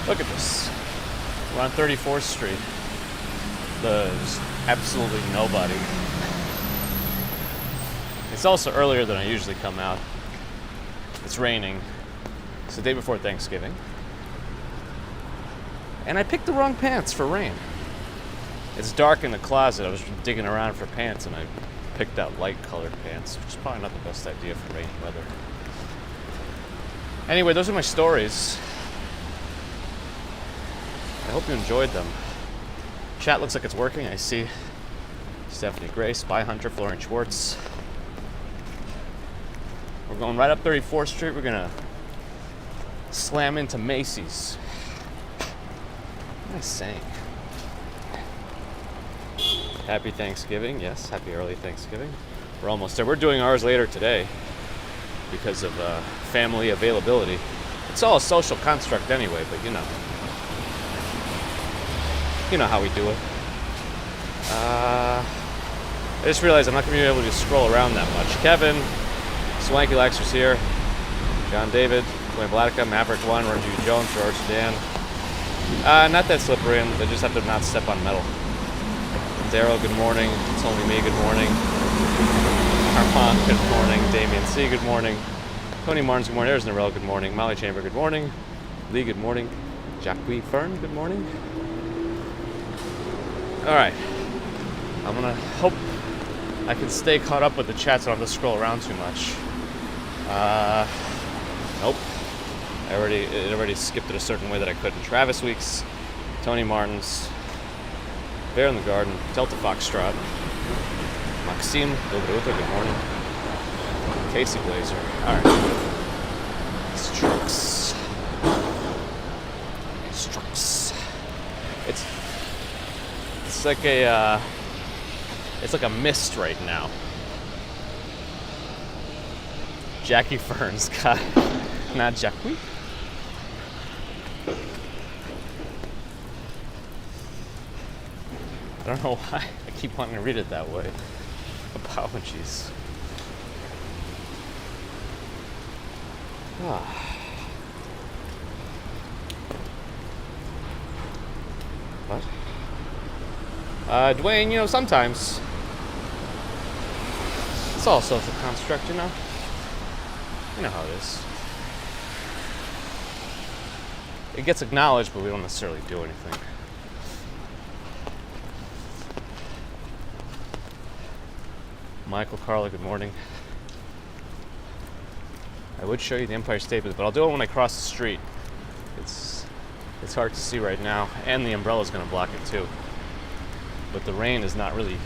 Look at this. We're on 34th Street. There's absolutely nobody. It's also earlier than I usually come out. It's raining. It's the day before Thanksgiving. And I picked the wrong pants for rain. It's dark in the closet. I was digging around for pants and I picked out light colored pants, which is probably not the best idea for rainy weather. Anyway, those are my stories. I hope you enjoyed them. Chat looks like it's working. I see Stephanie Gray, Spy Hunter, Florian Schwartz. We're going right up 34th Street. We're gonna slam into Macy's. What am I saying? Happy Thanksgiving. Yes, happy early Thanksgiving. We're almost there. We're doing ours later today because of family availability. It's all a social construct anyway, but you know how we do it. I just realized I'm not going to be able to scroll around that much. Kevin, Swanky Laxer's here. John David, Glenn Vladica, Maverick One, Roger Jones, George Dan. Not that slippery, and they just have to not step on metal. Daryl, good morning. It's only me, good morning. Armand, good morning. Damien C, good morning. Tony Martins, good morning. There's Narelle, good morning. Molly Chamber, good morning. Lee, good morning. Jacques Fern, good morning. Alright. I'm gonna hope I can stay caught up with the chat so I don't have to scroll around too much. Nope. It already skipped it a certain way that I couldn't. Travis Weeks, Tony Martins, Bear in the Garden, Delta Foxtrot, Maxime Dobruta, good morning. Casey Blazer. Alright. Strux. It's like a mist right now. Jackie Fern's got not Jackie. I don't know why I keep wanting to read it that way. Apologies. What? Dwayne, sometimes it's all social construct, You know how it is. It gets acknowledged, but we don't necessarily do anything. Michael Carla, good morning. I would show you the Empire State Building, but I'll do it when I cross the street. It's hard to see right now, and the umbrella's going to block it too. But the rain is not really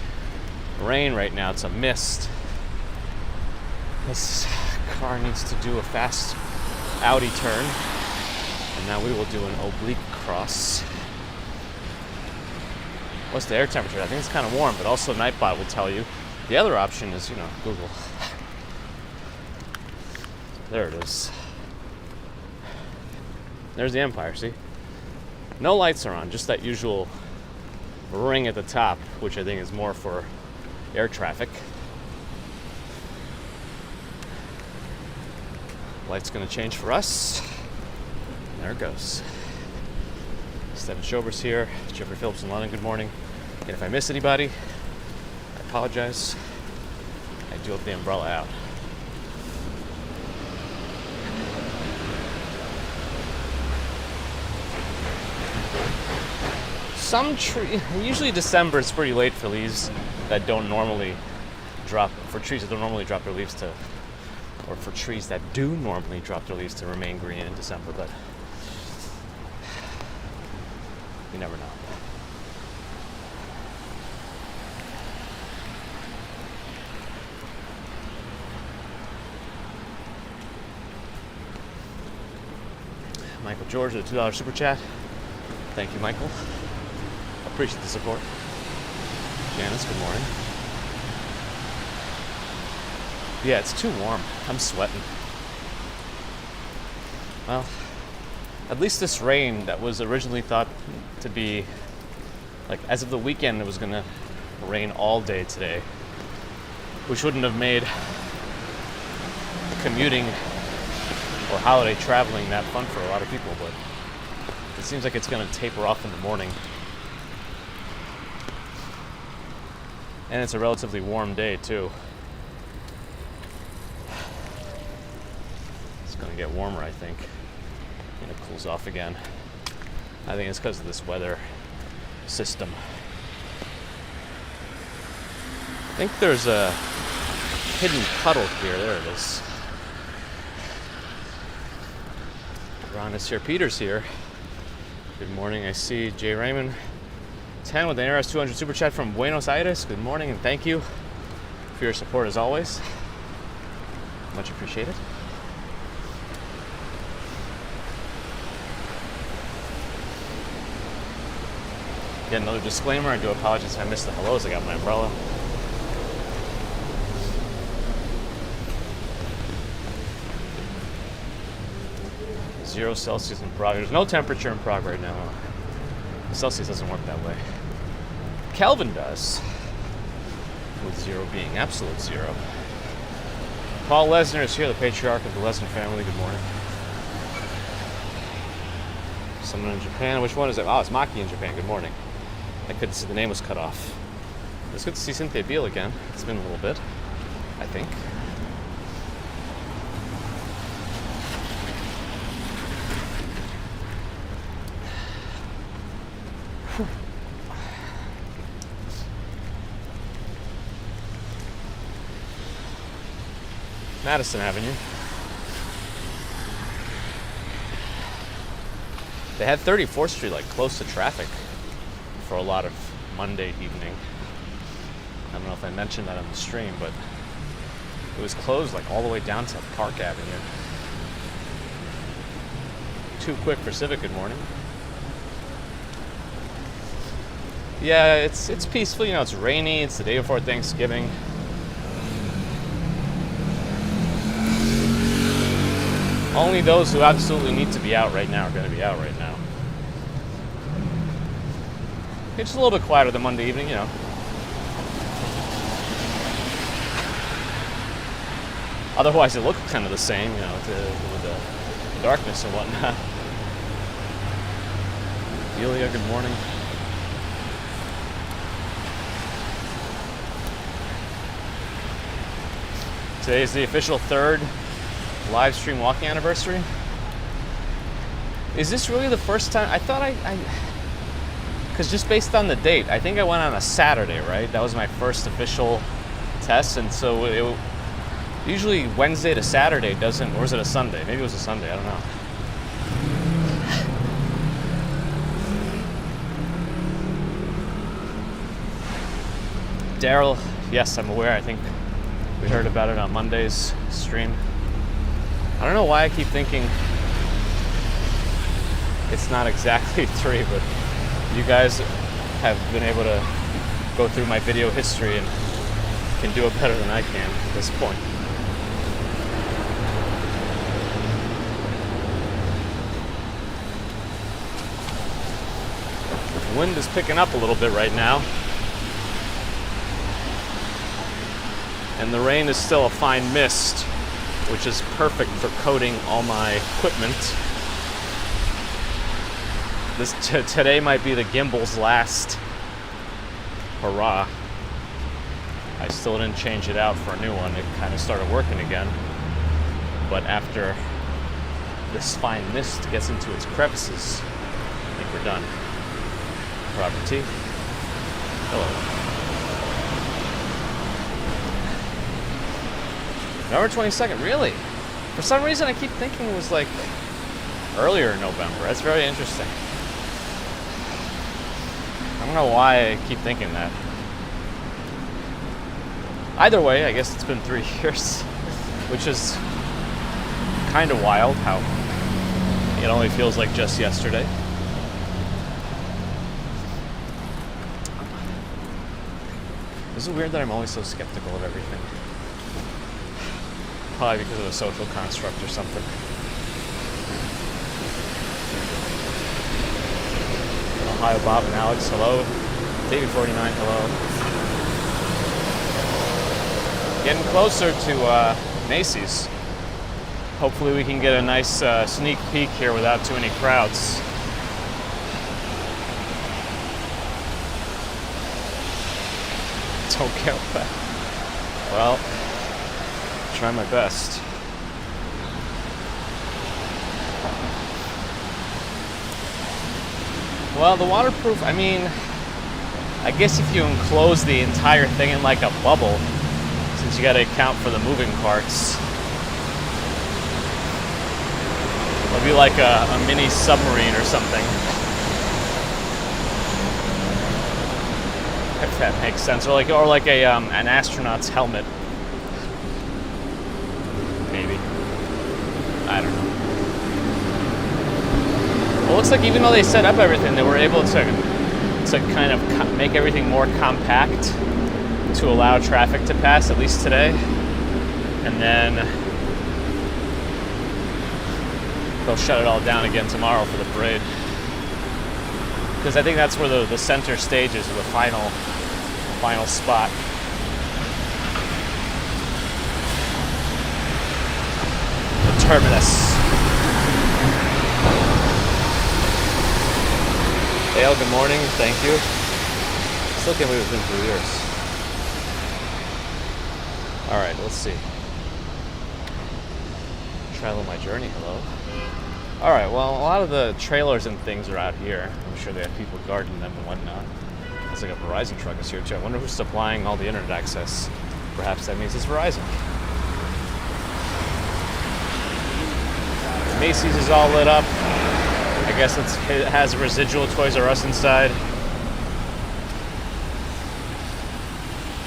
rain right now, it's a mist. This car needs to do a fast Audi turn, and now we will do an oblique cross. What's the air temperature? I think it's kind of warm, but also Nightbot will tell you. The other option is, Google. There it is. There's the Empire, see? No lights are on, just that usual ring at the top, which I think is more for air traffic. Light's gonna change for us. There it goes. Stephen Schober's here. Jeffrey Phillips in London, good morning. And if I miss anybody, I apologize. I do have the umbrella out. Usually December is pretty late for leaves that don't normally drop, for trees that don't normally drop their leaves to, or for trees that do normally drop their leaves to remain green in December, but you never know. Michael George with a $2 super chat. Thank you, Michael. Appreciate the support. Janice, good morning. Yeah, it's too warm. I'm sweating. Well, at least this rain that was originally thought to be, like, as of the weekend, it was gonna rain all day today, which wouldn't have made commuting or holiday traveling that fun for a lot of people, but It seems like it's going to taper off in the morning. And it's a relatively warm day, too. It's going to get warmer, I think. And it cools off again. I think it's because of this weather system. I think there's a hidden puddle here. There it is. Ron is here. Peter's here. Good morning. I see Jay Raymond 10 with an ARS 200 super chat from Buenos Aires. Good morning and thank you for your support as always. Much appreciated. Again, another disclaimer. I do apologize if I missed the hellos. I got my umbrella. Zero Celsius in Prague. There's no temperature in Prague right now. Celsius doesn't work that way. Kelvin does. With zero being absolute zero. Paul Lesnar is here, the patriarch of the Lesnar family. Good morning. Someone in Japan. Which one is it? Oh, it's Maki in Japan. Good morning. I couldn't see, the name was cut off. It's good to see Cynthia Beale again. It's been a little bit, I think. Madison Avenue. They had 34th Street like close to traffic for a lot of Monday evening. I don't know if I mentioned that on the stream, but it was closed like all the way down to Park Avenue. Too quick for Civic. Good morning. Yeah, it's peaceful. You know, it's rainy. It's the day before Thanksgiving. Only those who absolutely need to be out right now are going to be out right now. It's a little bit quieter than Monday evening, you know. Otherwise, it looked kind of the same, you know, with the darkness and whatnot. Delia, good morning. Today is the official 3rd live stream walking anniversary. Is this really the first time? I thought because just based on the date, I think I went on a Saturday, right? That was my first official test, and so usually Wednesday to Saturday doesn't, or is it a Sunday? Maybe it was a Sunday, I don't know. Daryl, yes, I'm aware. I think we heard about it on Monday's stream. I don't know why I keep thinking it's not exactly 3, but you guys have been able to go through my video history and can do it better than I can at this point. The wind is picking up a little bit right now. And the rain is still a fine mist, which is perfect for coating all my equipment. Today might be the gimbal's last hurrah. I still didn't change it out for a new one. It kind of started working again. But after this fine mist gets into its crevices, I think we're done. Robert T. Hello. November 22nd, really? For some reason I keep thinking it was like earlier in November. That's very interesting. I don't know why I keep thinking that. Either way, I guess it's been 3 years, which is kind of wild how it only feels like just yesterday. Is it weird that I'm always so skeptical of everything? Probably because of a social construct or something. Ohio Bob and Alex, hello. Davey49, hello. Getting closer to Macy's. Hopefully we can get a nice sneak peek here without too many crowds. don't count that. Well, try my best. Well, the waterproof, I mean, I guess if you enclose the entire thing in like a bubble, since you got to account for the moving parts, it'll be like a mini submarine or something. If that makes sense, or like a an astronaut's helmet. Maybe. I don't know. Well, it looks like even though they set up everything, they were able to kind of make everything more compact to allow traffic to pass, at least today. And then they'll shut it all down again tomorrow for the parade. Because I think that's where the center stage is, the final spot. The terminus. Dale, good morning. Thank you. Still can't believe it's been 3 years. All right, let's see. Travel my journey. Hello. All right. Well, a lot of the trailers and things are out here. I'm sure they have people guarding them and whatnot. Looks like a Verizon truck is here too. I wonder who's supplying all the internet access. Perhaps that means it's Verizon. Macy's is all lit up. I guess it has residual Toys R Us inside.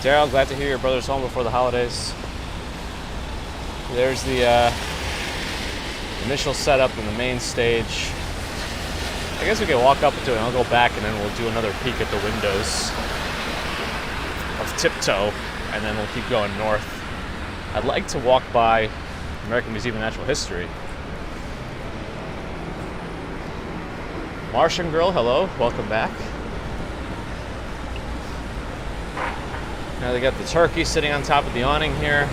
Daryl, glad to hear your brother's home before the holidays. There's the initial setup in the main stage. I guess we can walk up to it and I'll go back and then we'll do another peek at the windows of Tiptoe and then we'll keep going north. I'd like to walk by American Museum of Natural History. Martian Girl, hello, welcome back. Now they got the turkey sitting on top of the awning here.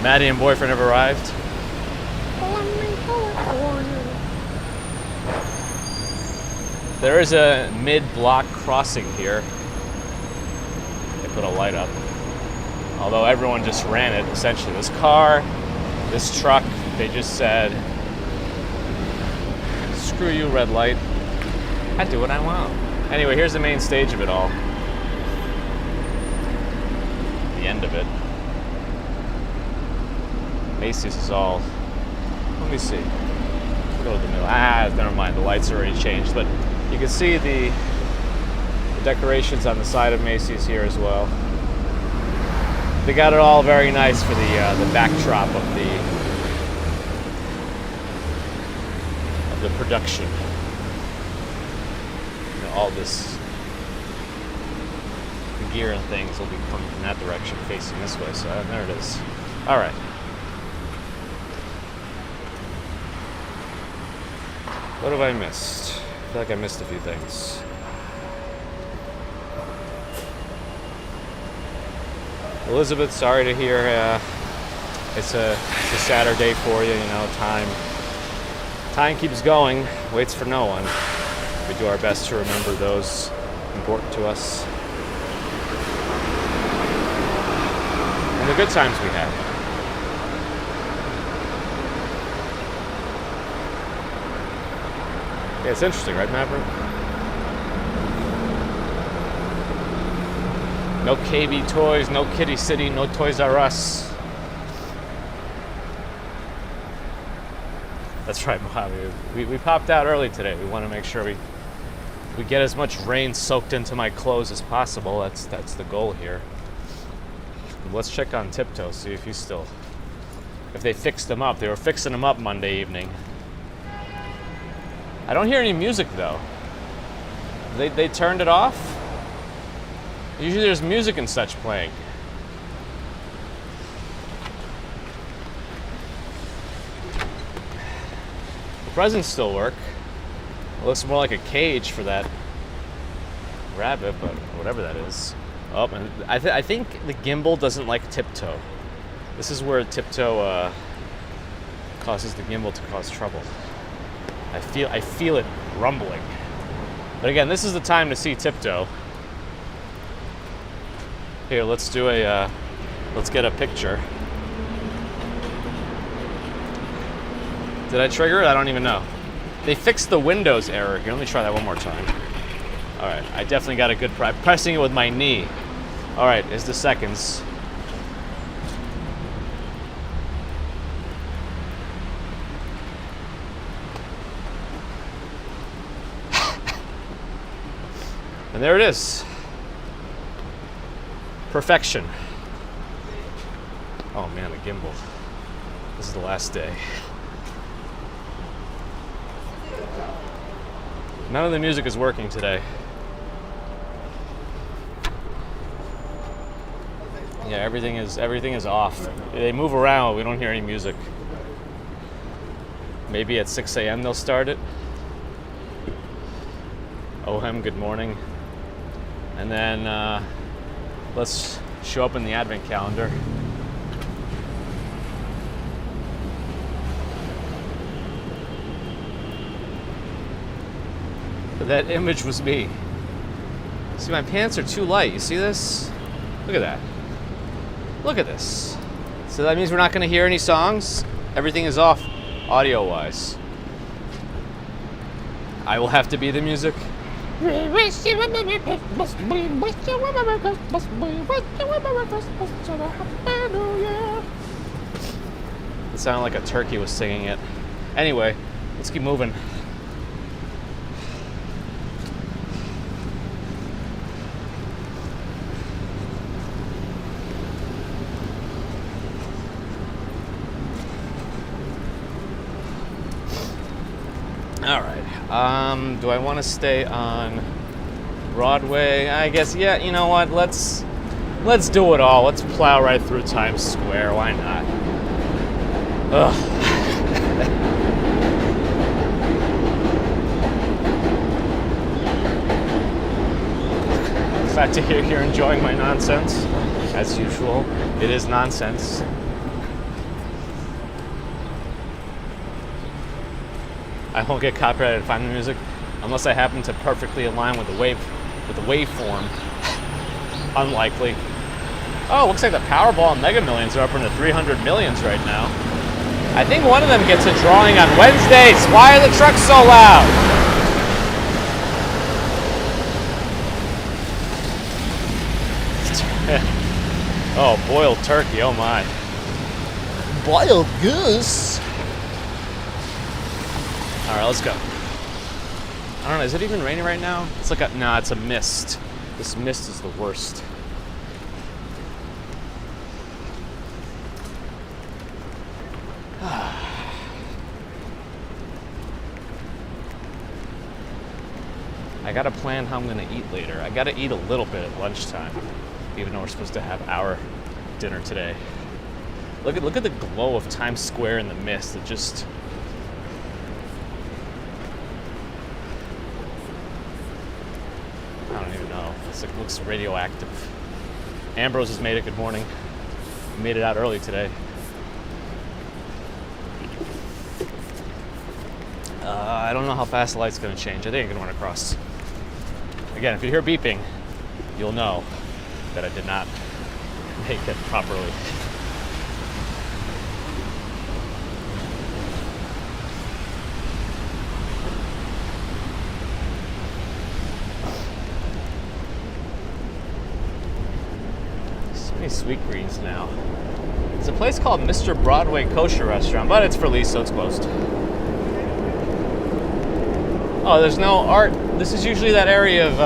Maddie and boyfriend have arrived. There is a mid-block crossing here. They put a light up. Although everyone just ran it, essentially. This car, this truck, they just said, screw you, red light. I do what I want. Anyway, here's the main stage of it all. The end of it. Macy's is all, let me see. Go to the middle. Never mind, the lights already changed. But you can see the decorations on the side of Macy's here as well. They got it all very nice for the backdrop of the production. You know, all this gear and things will be coming from that direction, facing this way. So there it is. All right. What have I missed? I feel like I missed a few things. Elizabeth, sorry to hear it's a sadder day for you, you know, time keeps going, waits for no one. We do our best to remember those important to us. And the good times we had. Yeah, it's interesting, right, Maverick? No KB Toys, no Kitty City, no Toys R Us. That's right, Mojave. We popped out early today. We want to make sure we get as much rain soaked into my clothes as possible. That's the goal here. Let's check on Tiptoe, see if he's still, if they fixed him up. They were fixing him up Monday evening. I don't hear any music though. They turned it off? Usually there's music and such playing. The presents still work. It looks more like a cage for that rabbit, but whatever that is. Oh, and I think the gimbal doesn't like Tiptoe. This is where Tiptoe causes the gimbal to cause trouble. I feel it rumbling. But again, this is the time to see Tiptoe. Here, let's do let's get a picture. Did I trigger it? I don't even know. They fixed the Windows error here. Let me try that one more time. All right, I definitely got a good pressing it with my knee. All right, is the seconds. And there it is. Perfection. Oh man, the gimbal. This is the last day. None of the music is working today. Yeah, everything is off. They move around, we don't hear any music. Maybe at 6 a.m. they'll start it. Ohem, good morning. And then let's show up in the advent calendar. That image was me. See, my pants are too light. You see this? Look at that. Look at this. So that means we're not going to hear any songs. Everything is off audio-wise. I will have to be the music. It sounded like a turkey was singing it. Anyway, let's keep moving. All right. Do I want to stay on Broadway? I guess, yeah, you know what? Let's do it all. Let's plow right through Times Square. Why not? Ugh. Glad to hear you're enjoying my nonsense. As usual, it is nonsense. I won't get copyrighted if I'm the music unless I happen to perfectly align with the waveform. Unlikely. Oh, looks like the Powerball and Mega Millions are up into 300 millions right now. I think one of them gets a drawing on Wednesdays. Why are the trucks so loud? Oh, boiled turkey. Oh my. Boiled goose. All right, let's go. I don't know, is it even raining right now? It's like no, it's a mist. This mist is the worst. I gotta plan how I'm gonna eat later. I gotta eat a little bit at lunchtime, even though we're supposed to have our dinner today. Look at the glow of Times Square in the mist. It just... I don't even know. It looks radioactive. Ambrose has made it. Good morning. Made it out early today. I don't know how fast the light's going to change. I think I can run across. Again, if you hear beeping, you'll know that I did not make it properly. Sweet Greens now. It's a place called Mr. Broadway Kosher Restaurant, but it's for lease, so it's closed. Oh, there's no art. This is usually that area of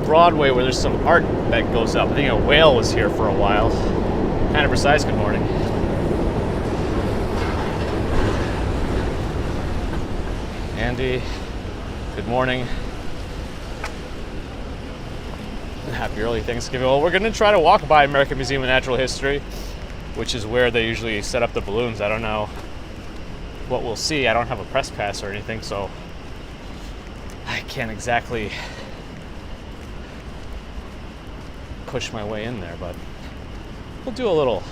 Broadway where there's some art that goes up. I think a whale was here for a while. Kind of precise. Good morning. Andy, good morning. Happy early Thanksgiving. Well, we're going to try to walk by American Museum of Natural History, which is where they usually set up the balloons. I don't know what we'll see. I don't have a press pass or anything, so I can't exactly push my way in there, but we'll do a little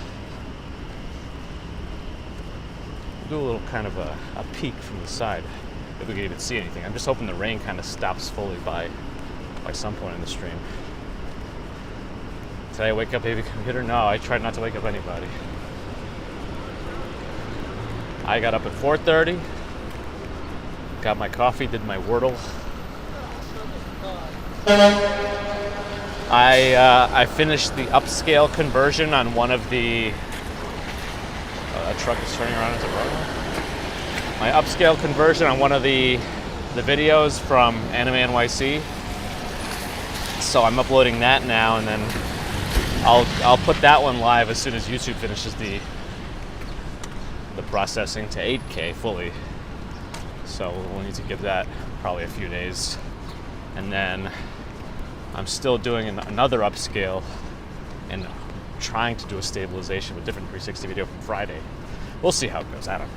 do a little kind of a peek from the side, if we can even see anything. I'm just hoping the rain kind of stops fully by some point in the stream. Did I wake up Baby Computer? No, I tried not to wake up anybody. I got up at 4:30, got my coffee, did my Wordle. I finished the upscale conversion on one of the that truck is turning around into road. My upscale conversion on one of the videos from Anime NYC. So I'm uploading that now, and then I'll put that one live as soon as YouTube finishes the processing to 8K fully. So we'll need to give that probably a few days. And then I'm still doing another upscale and trying to do a stabilization with different 360 video from Friday. We'll see how it goes. I don't know.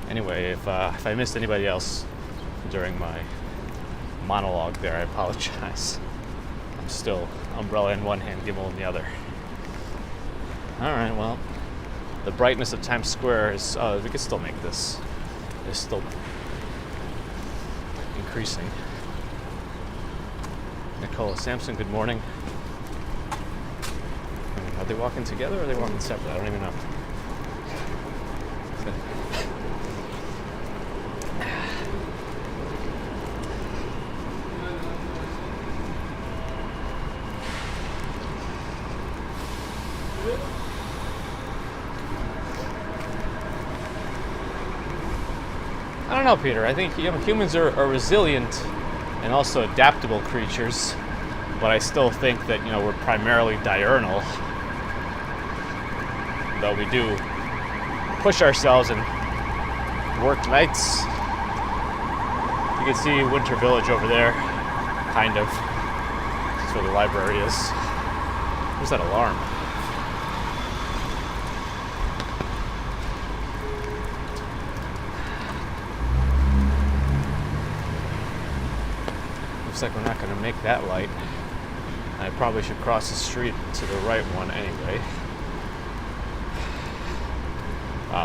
Anyway, if I missed anybody else during my monologue there, I apologize. I'm still umbrella in one hand, Gimel in the other. All right, well, the brightness of Times Square is, we can still make this. It's still increasing. Nicola Sampson, good morning. Are they walking together or are they walking separate? I don't even know. I don't know, Peter. I think humans are resilient and also adaptable creatures, but I still think that we're primarily diurnal. Though we do push ourselves and work nights. You can see Winter Village over there, kind of. That's where the library is. Where's that alarm? Looks like we're not going to make that light. I probably should cross the street to the right one anyway.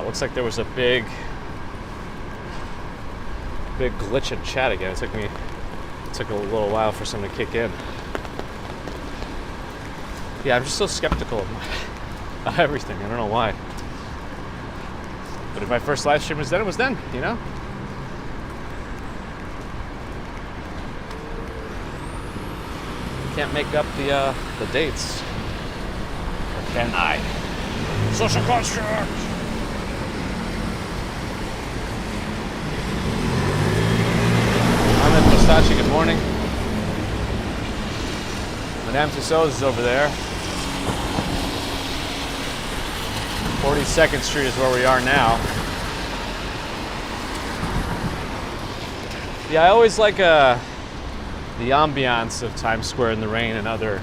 Looks like there was a big glitch in chat again. It took a little while for something to kick in. Yeah, I'm just so skeptical of everything. I don't know why. But if my first live stream was then, it was then, Can't make up the dates. Or can I? Social construct! I'm at Pistachi, good morning. Madame Tussauds is over there. 42nd Street is where we are now. Yeah, I always like the ambiance of Times Square in the rain and other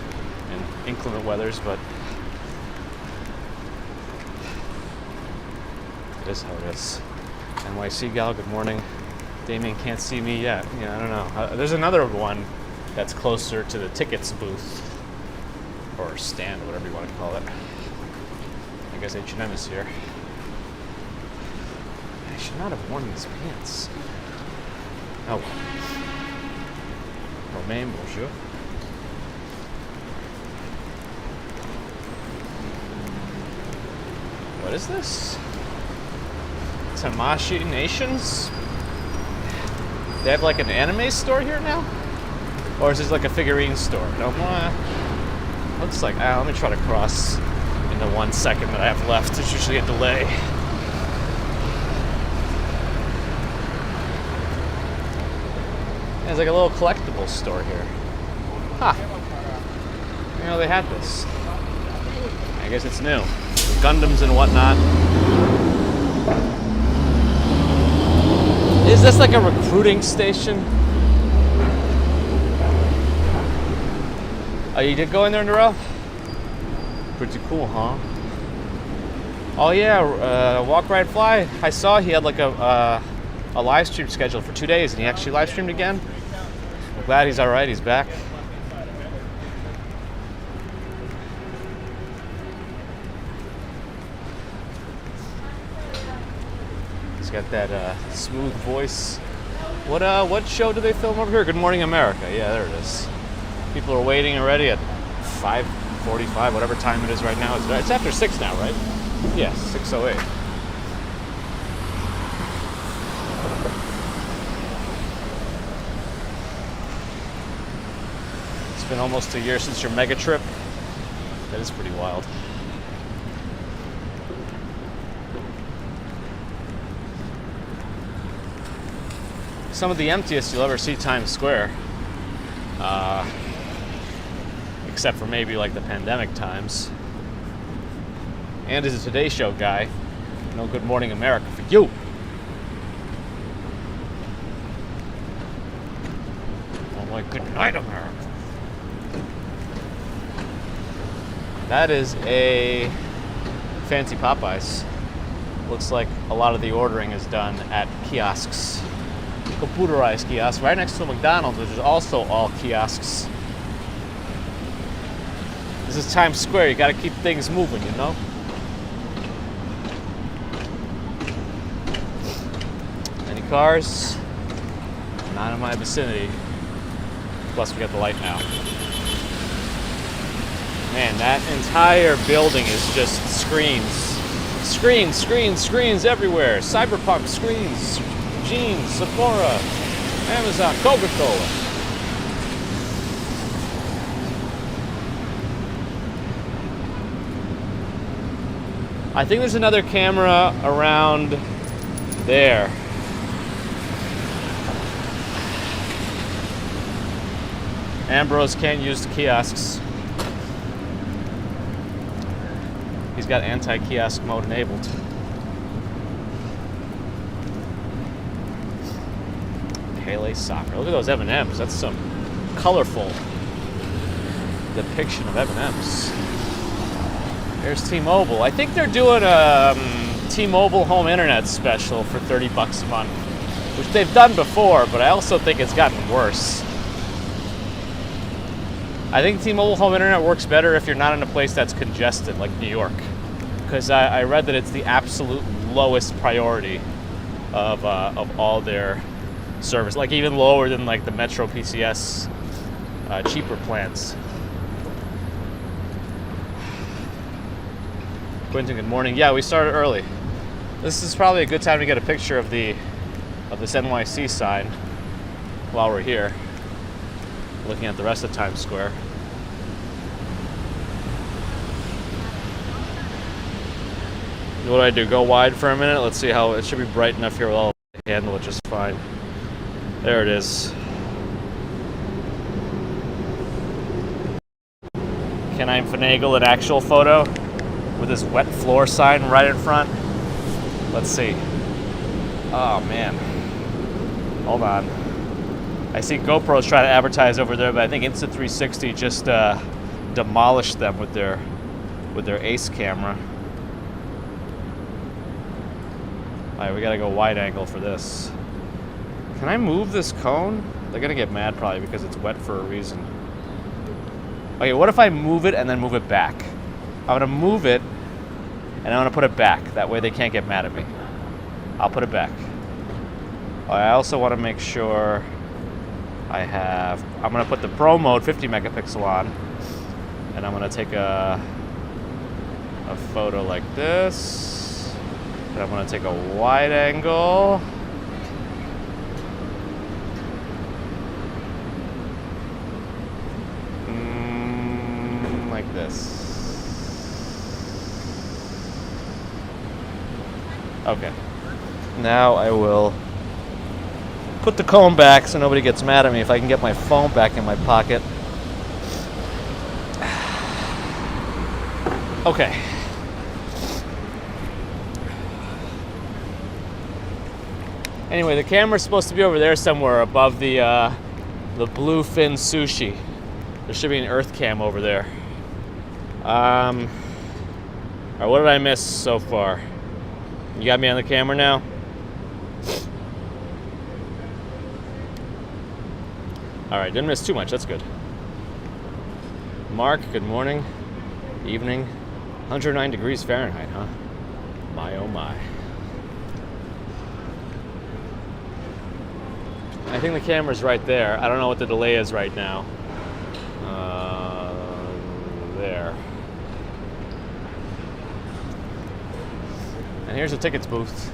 inclement weathers, but it is how it is. NYC gal, good morning. Damien can't see me yet. Yeah, I don't know. There's another one that's closer to the tickets booth or stand, whatever you want to call it. I guess H&M is here. I should not have worn these pants. Oh well. Romain, bonjour. What is this? Tamashi Nations? They have like an anime store here now? Or is this like a figurine store? No, looks like, let me try to cross in the 1 second that I have left. There's usually a delay. There's like a little collectibles store here. Huh. They had this. I guess it's new. With Gundams and whatnot. Is this like a recruiting station? Oh, you did go in there, Narelle? Pretty cool, huh? Oh yeah, Walk, Ride, Fly. I saw he had like a live stream scheduled for 2 days, and he actually live streamed again. I'm glad he's all right. He's back. got that smooth voice. What show do they film over here? Good Morning America. Yeah, there it is. People are waiting already at 5:45, whatever time it is right now. It's after 6 now, right? Yes, 6:08. It's been almost a year since your mega trip. That is pretty wild. Some of the emptiest you'll ever see Times Square. Except for maybe like the pandemic times. And as a Today Show guy, no Good Morning America for you. Oh my Good Night America. That is a fancy Popeyes. Looks like a lot of the ordering is done at kiosks. Computerized kiosks right next to McDonald's, which is also all kiosks. This is Times Square. You got to keep things moving, you know. Any cars? Not in my vicinity. Plus, we got the light now. Man, that entire building is just screens. Screens everywhere. Cyberpunk screens. Jeans, Sephora, Amazon, Coca-Cola. I think there's another camera around there. Ambrose can't use the kiosks. He's got anti-kiosk mode enabled. Pele soccer. Look at those M&Ms. That's some colorful depiction of M&Ms. There's T-Mobile. I think they're doing a T-Mobile home internet special for $30 a month, which they've done before, but I also think it's gotten worse. I think T-Mobile home internet works better if you're not in a place that's congested, like New York, because I read that it's the absolute lowest priority of all their service, like even lower than like the Metro PCS cheaper plans. Quentin, good morning. Yeah, we started early. This is probably a good time to get a picture of this NYC sign while we're here, looking at the rest of Times Square. What do I do? Go wide for a minute? Let's see how it should be bright enough here. I'll handle it just fine. There it is. Can I finagle an actual photo with this wet floor sign right in front? Let's see. Oh man. Hold on. I see GoPros try to advertise over there, but I think Insta360 just demolished them with their Ace camera. All right, we gotta go wide angle for this. Can I move this cone? They're gonna get mad probably because it's wet for a reason. Okay, what if I move it and then move it back? I'm gonna move it and I'm gonna put it back. That way they can't get mad at me. I'll put it back. I also wanna make sure I'm gonna put the Pro mode 50 megapixel on, and I'm gonna take a photo like this. And I'm gonna take a wide angle. Like this. Okay. Now I will put the cone back so nobody gets mad at me if I can get my phone back in my pocket. Okay. Anyway, the camera's supposed to be over there somewhere above the bluefin sushi. There should be an earth cam over there. All right, what did I miss so far? You got me on the camera now? All right, didn't miss too much. That's good. Mark, good morning. Evening. 109 degrees Fahrenheit, huh? My, oh my. I think the camera's right there. I don't know what the delay is right now. There. And here's the tickets booth.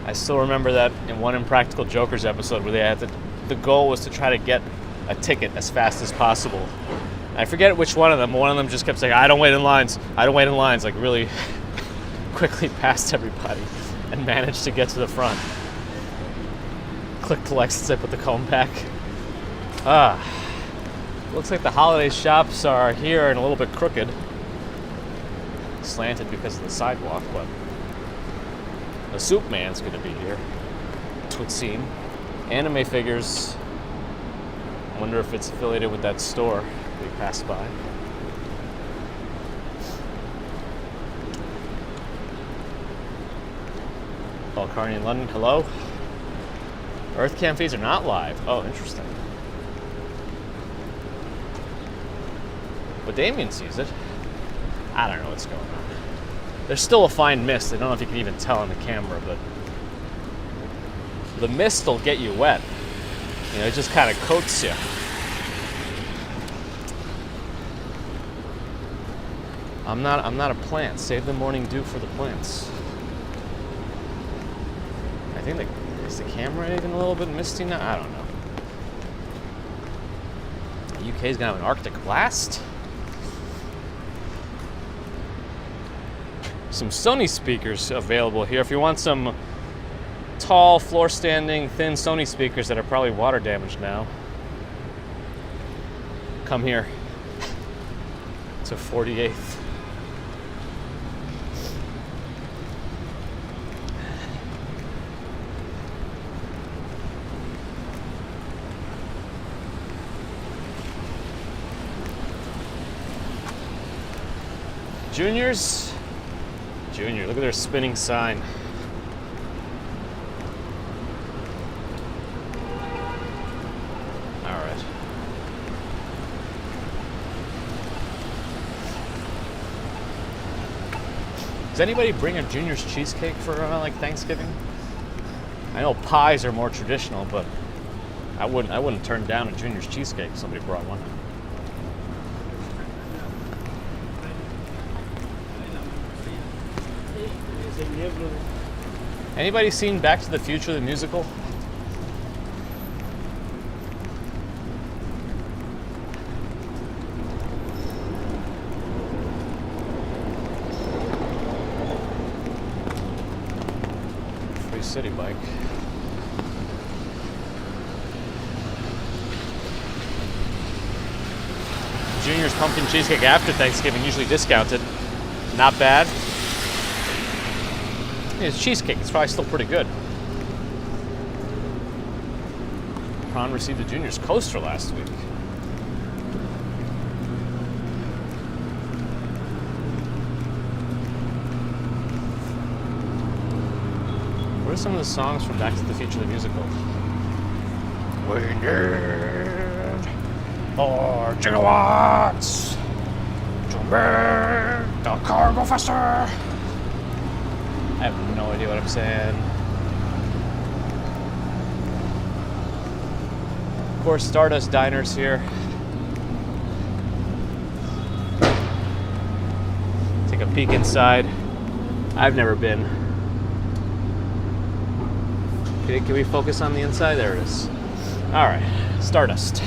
I still remember that in one Impractical Jokers episode where they had the goal was to try to get a ticket as fast as possible. I forget which one of them. One of them just kept saying, I don't wait in lines. I don't wait in lines. Like really quickly past everybody and managed to get to the front. Click to exit, I put the comb back. Looks like the holiday shops are here and a little bit crooked. Slanted because of the sidewalk, but the Soup Man's gonna be here, it would seem. Anime figures. I wonder if it's affiliated with that store we passed by. Paul Carney in London, hello. Earth Cam feeds are not live. Oh, interesting. But Damien sees it. I don't know what's going on. There's still a fine mist. I don't know if you can even tell on the camera, but the mist will get you wet. You know, it just kind of coats you. I'm not a plant. Save the morning dew for the plants. I think is the camera even a little bit misty now? I don't know. The UK's gonna have an Arctic blast. Some Sony speakers available here. If you want some tall, floor-standing, thin Sony speakers that are probably water damaged now, come here to 48th. Juniors. Junior, look at their spinning sign. All right. Does anybody bring a Junior's cheesecake for like Thanksgiving? I know pies are more traditional, but I wouldn't turn down a Junior's cheesecake if somebody brought one. Anybody seen Back to the Future, the musical? Free city bike. Junior's pumpkin cheesecake after Thanksgiving, usually discounted. Not bad. It's cheesecake. It's probably still pretty good. Prawn received a Junior's coaster last week. What are some of the songs from Back to the Future, the musical? We need 4 gigawatts to make the car go faster. I have no idea what I'm saying. Of course, Stardust Diner's here. Take a peek inside. I've never been. Can we focus on the inside? There it is. All right, Stardust.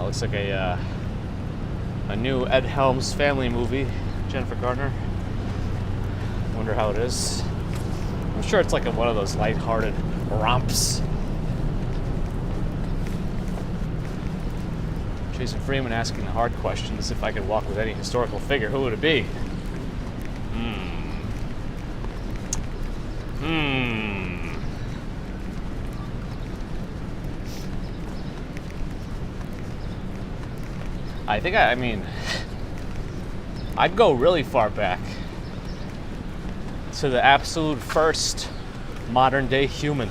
Looks like a new Ed Helms family movie. Jennifer Garner. Wonder how it is. I'm sure it's like one of those lighthearted romps. Jason Freeman asking the hard questions. If I could walk with any historical figure, who would it be? I mean, I'd go really far back to the absolute first modern day human.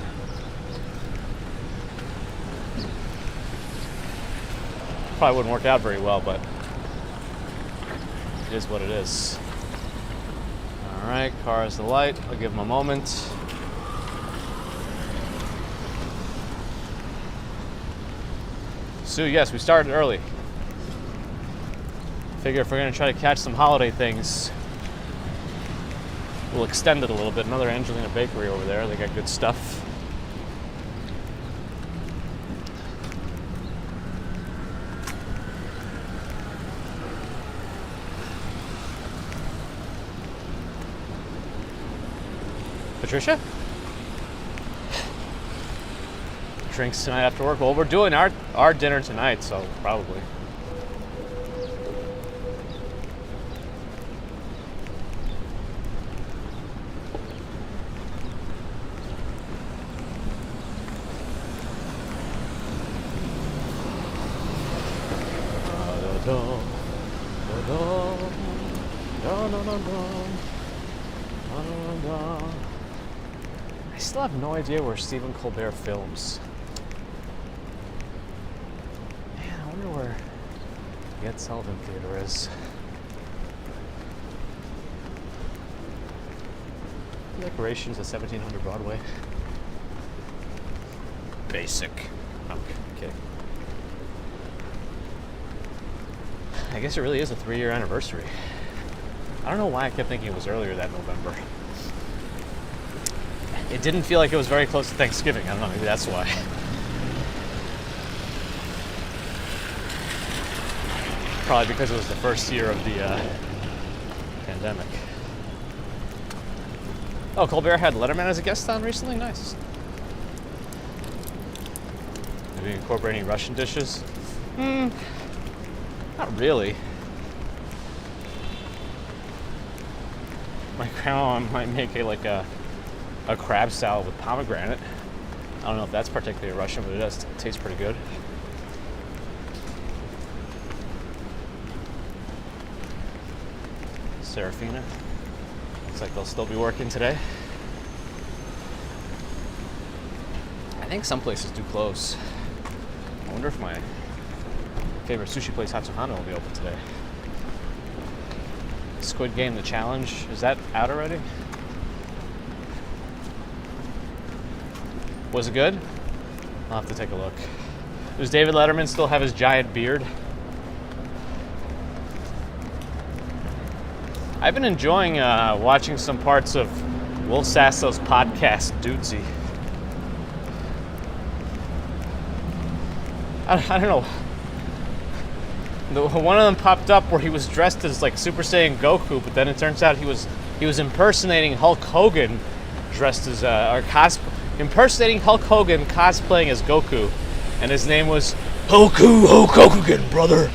Probably wouldn't work out very well, but it is what it is. All Alright, car is the light. I'll give him a moment. So yes, we started early. Figure if we're gonna try to catch some holiday things, we'll extend it a little bit. Another Angelina Bakery over there. They got good stuff. Patricia? Drinks tonight after work. Well, we're doing our dinner tonight, so probably. I still have no idea where Stephen Colbert films. Man, I wonder where the Ed Sullivan Theater is. Decorations at 1700 Broadway. Basic. Okay. I guess it really is a 3-year anniversary. I don't know why I kept thinking it was earlier that November. It didn't feel like it was very close to Thanksgiving. I don't know, maybe that's why. Probably because it was the first year of the pandemic. Oh, Colbert had Letterman as a guest on recently? Nice. Maybe incorporating Russian dishes? Not really. My grandma might make a crab salad with pomegranate. I don't know if that's particularly Russian, but it does taste pretty good. Serafina. Looks like they'll still be working today. I think some places do close. I wonder if my favorite sushi place, Hatsuhana, will be open today. Squid Game, The Challenge, is that out already? Was it good? I'll have to take a look. Does David Letterman still have his giant beard? I've been enjoying watching some parts of Will Sasso's podcast, Dudesy. I don't know. One of them popped up where he was dressed as like Super Saiyan Goku, but then it turns out he was impersonating Hulk Hogan, dressed as impersonating Hulk Hogan, cosplaying as Goku, and his name was Hulk Hogan, brother.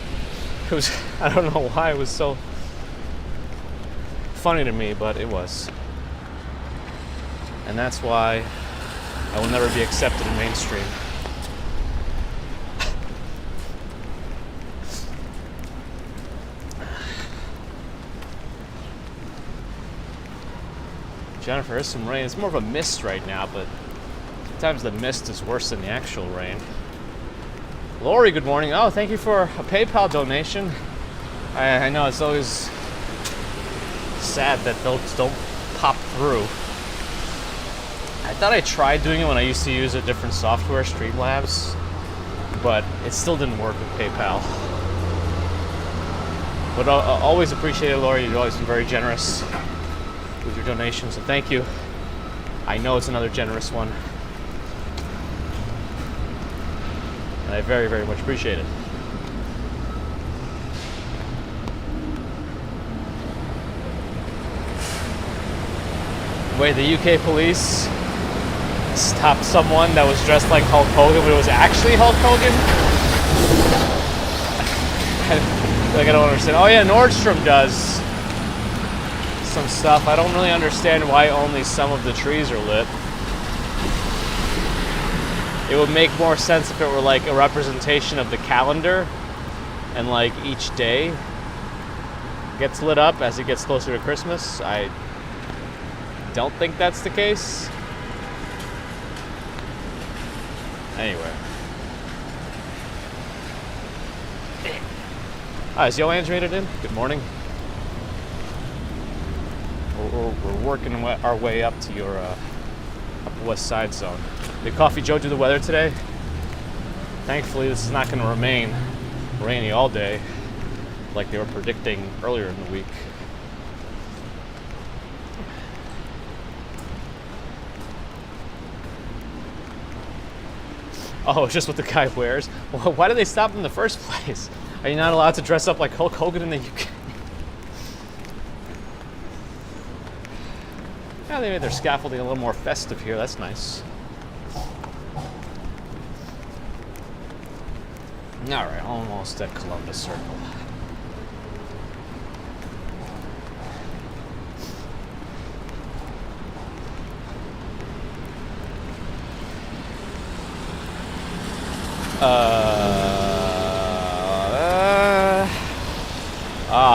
It was, I don't know why it was so funny to me, but it was, and that's why I will never be accepted in mainstream. Jennifer, there's some rain. It's more of a mist right now, but sometimes the mist is worse than the actual rain. Lori, good morning. Oh, thank you for a PayPal donation. I know it's always sad that those don't pop through. I thought I tried doing it when I used to use a different software, Streamlabs, but it still didn't work with PayPal. But always appreciate it, Lori. You've always been very generous with your donations, so thank you. I know it's another generous one, and I very, very much appreciate it. The way the UK police stopped someone that was dressed like Hulk Hogan, but it was actually Hulk Hogan. I don't understand. Oh yeah, Nordstrom does some stuff. I don't really understand why only some of the trees are lit. It would make more sense if it were like a representation of the calendar, and like each day gets lit up as it gets closer to Christmas. I don't think that's the case. Anyway. Hi, is Joanne's made it in? Good morning. we're working our way up to your Upper West Side zone. Did Coffee Joe do the weather today? Thankfully, this is not going to remain rainy all day like they were predicting earlier in the week. Oh, it's just what the guy wears? Well, why did they stop him in the first place? Are you not allowed to dress up like Hulk Hogan in the UK? Yeah, they made their scaffolding a little more festive here. That's nice. All right, almost at Columbus Circle.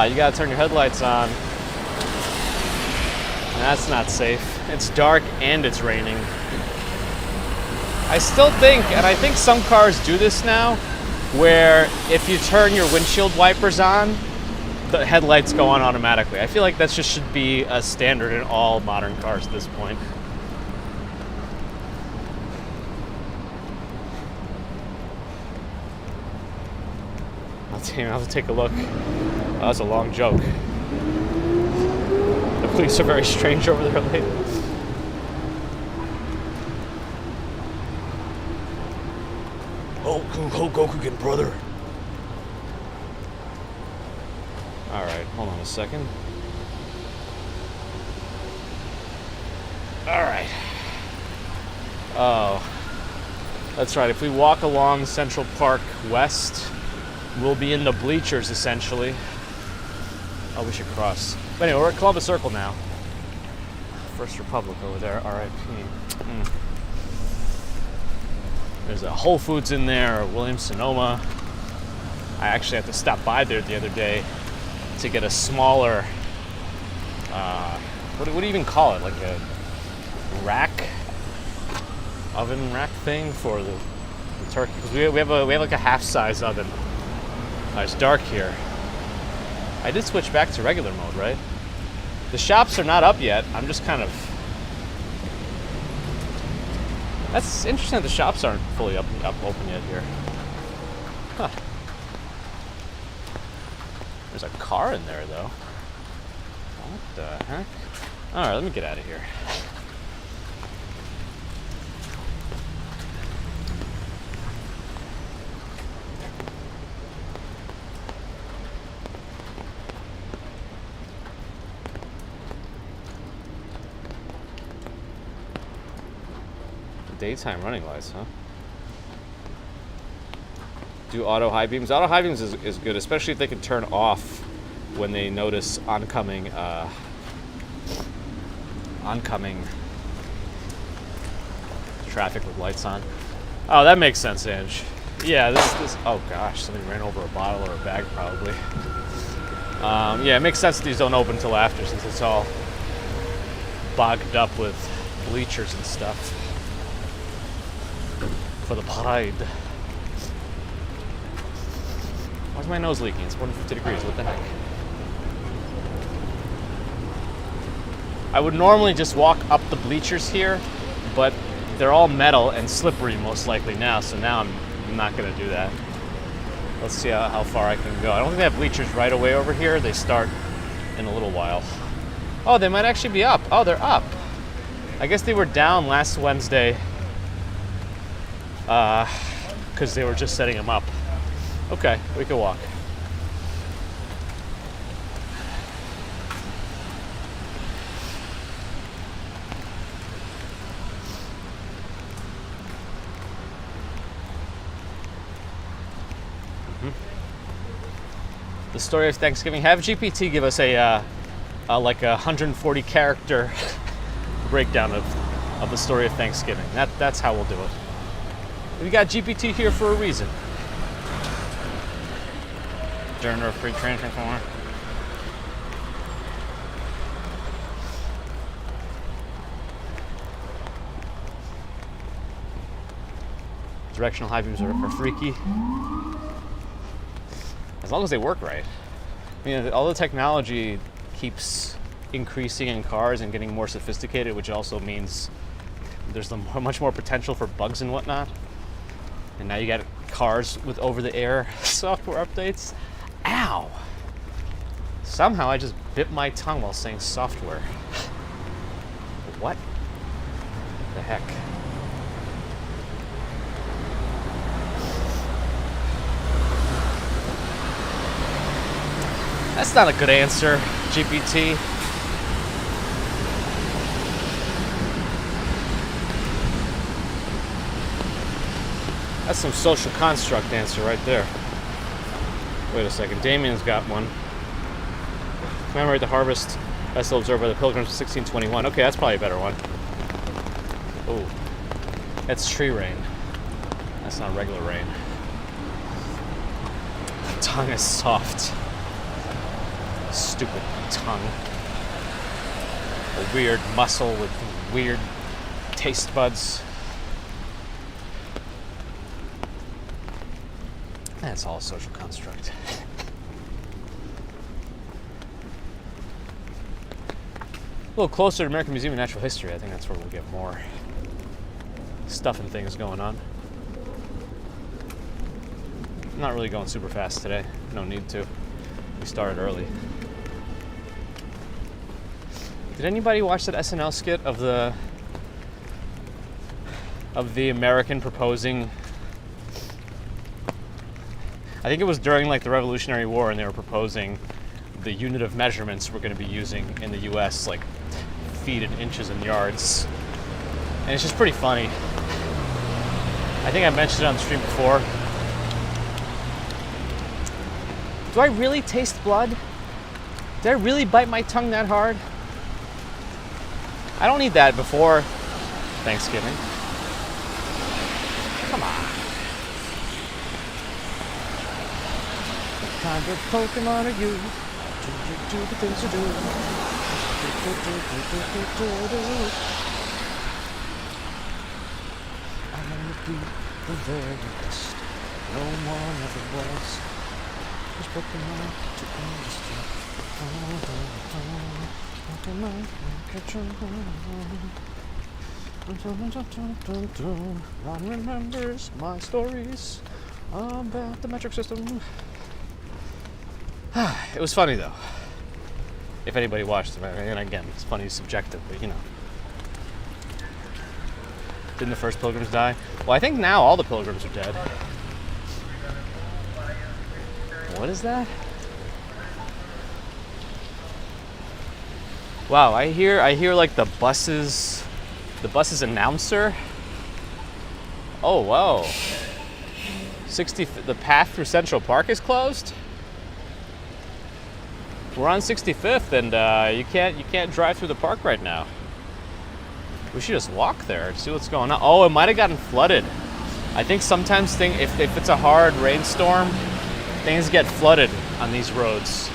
You gotta turn your headlights on. That's not safe. It's dark and it's raining. I still think, and I think some cars do this now, where if you turn your windshield wipers on, the headlights go on automatically. I feel like that just should be a standard in all modern cars at this point. I'll have to take a look. Oh, that's a long joke. The police are very strange over there lately. Hulk Hogan, brother. All right, hold on a second. All right. Oh, that's right. If we walk along Central Park West, we'll be in the bleachers, essentially. Oh, we should cross. But anyway, we're at Columbus Circle now. First Republic over there, RIP. There's a Whole Foods in there, or Williams-Sonoma. I actually had to stop by there the other day to get a smaller, what do you even call it? Like a rack? Oven rack thing for the turkey. Because we have like a half-size oven. It's dark here. I did switch back to regular mode, right? The shops are not up yet. I'm just kind of... That's interesting that the shops aren't fully up open yet here. Huh. There's a car in there, though. What the heck? Alright, let me get out of here. Daytime running lights, huh? Do auto high beams. Auto high beams is good, especially if they can turn off when they notice oncoming traffic with lights on. Oh, that makes sense, Ange. Yeah, this. Oh gosh, somebody ran over a bottle or a bag, probably. Yeah, it makes sense that these don't open until after, since it's all bogged up with bleachers and stuff. For the pride. Why's my nose leaking? It's 150 degrees. What the heck? I would normally just walk up the bleachers here, but they're all metal and slippery most likely now, so now I'm not going to do that. Let's see how far I can go. I don't think they have bleachers right away over here. They start in a little while. Oh, they might actually be up. Oh, they're up. I guess they were down last Wednesday. Because they were just setting them up. Okay, we can walk. The story of Thanksgiving. Have GPT give us a like a 140 character breakdown of the story of Thanksgiving. That's how we'll do it. We got GPT here for a reason. During our free transfer form. Directional high beams are freaky. As long as they work right. I mean, all the technology keeps increasing in cars and getting more sophisticated, which also means there's much more potential for bugs and whatnot. And now you got cars with over-the-air software updates. Ow! Somehow I just bit my tongue while saying software. What the heck? That's not a good answer, GPT. That's some social construct answer right there. Wait a second, Damien's got one. Commemorate the harvest festival observed by the pilgrims of 1621. Okay, that's probably a better one. Oh, that's tree rain. That's not regular rain. The tongue is soft. Stupid tongue. A weird muscle with weird taste buds. That's all a social construct. A little closer to American Museum of Natural History. I think that's where we'll get more stuff and things going on. I'm not really going super fast today. No need to. We started early. Did anybody watch that SNL skit of the American proposing? I think it was during like the Revolutionary War, and they were proposing the unit of measurements we're going to be using in the U.S., like feet and inches and yards. And it's just pretty funny. I think I mentioned it on the stream before. Do I really taste blood? Did I really bite my tongue that hard? I don't need that before Thanksgiving. Come on. What kind of Pokemon are you? Do the things you do. I'm gonna be the very best. No one ever was. There's Pokemon to understand. Pokemon catch 'em. Ron remembers my stories about the metric system. It was funny though. If anybody watched it, and again, it's funny, subjective, but you know. Didn't the first pilgrims die? Well, I think now all the pilgrims are dead. What is that? Wow, I hear like the buses announcer. Oh, wow. The path through Central Park is closed? We're on 65th, and you can't drive through the park right now. We should just walk there and see what's going on. Oh, it might have gotten flooded. I think sometimes if it's a hard rainstorm, things get flooded on these roads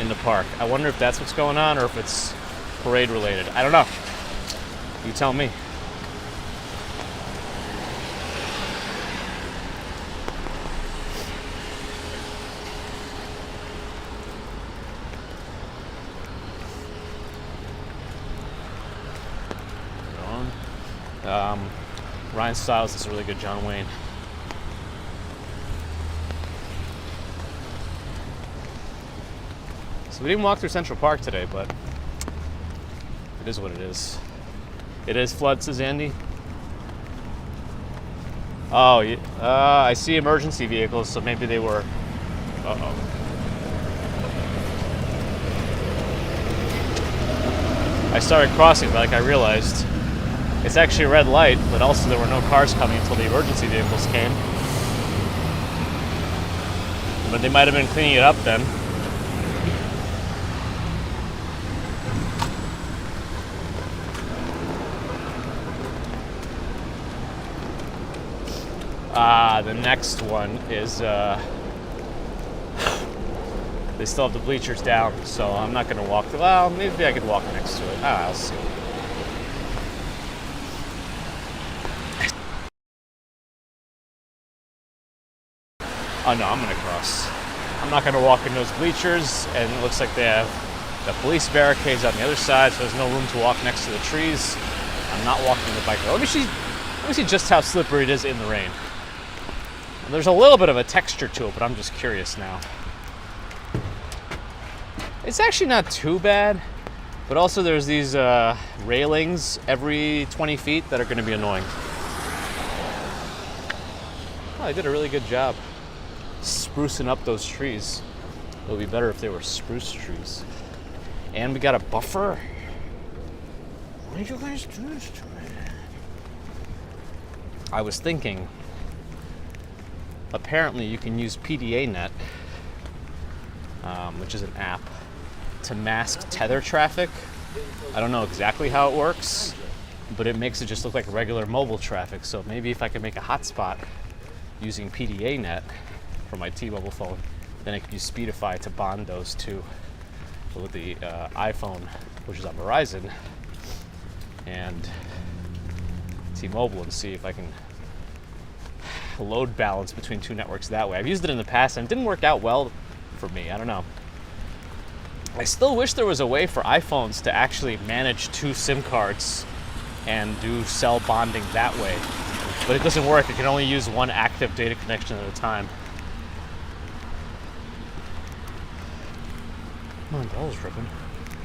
in the park. I wonder if that's what's going on or if it's parade related. I don't know. You tell me. Ryan Stiles is a really good John Wayne. So we didn't walk through Central Park today, but it is what it is. It is flood, says Andy. Oh, I see emergency vehicles, so maybe they were. Uh-oh. I started crossing, but like I realized it's actually a red light, but also there were no cars coming until the emergency vehicles came. But they might have been cleaning it up then. The next one is, they still have the bleachers down, so I'm not going to walk. Well, maybe I could walk next to it. I'll see. Oh no, I'm going to cross. I'm not going to walk in those bleachers, and it looks like they have The police barricade's on the other side, so there's no room to walk next to the trees. I'm not walking the bike road. Let me see just how slippery it is in the rain. And there's a little bit of a texture to it, but I'm just curious now. It's actually not too bad, but also there's these railings every 20 feet that are going to be annoying. Oh, they did a really good job sprucing up those trees. It would be better if they were spruce trees. And we got a buffer. Why did you guys do this to me? I was thinking, apparently you can use PDA-Net, which is an app, to mask tether traffic. I don't know exactly how it works, but it makes it just look like regular mobile traffic. So maybe if I could make a hotspot using PDA-Net for my T-Mobile phone, then I could use Speedify to bond those two with the iPhone, which is on Verizon, and T-Mobile, and see if I can load balance between two networks that way. I've used it in the past and it didn't work out well for me. I don't know. I still wish there was a way for iPhones to actually manage two SIM cards and do cell bonding that way, but it doesn't work. It can only use one active data connection at a time. My umbrella's ripping.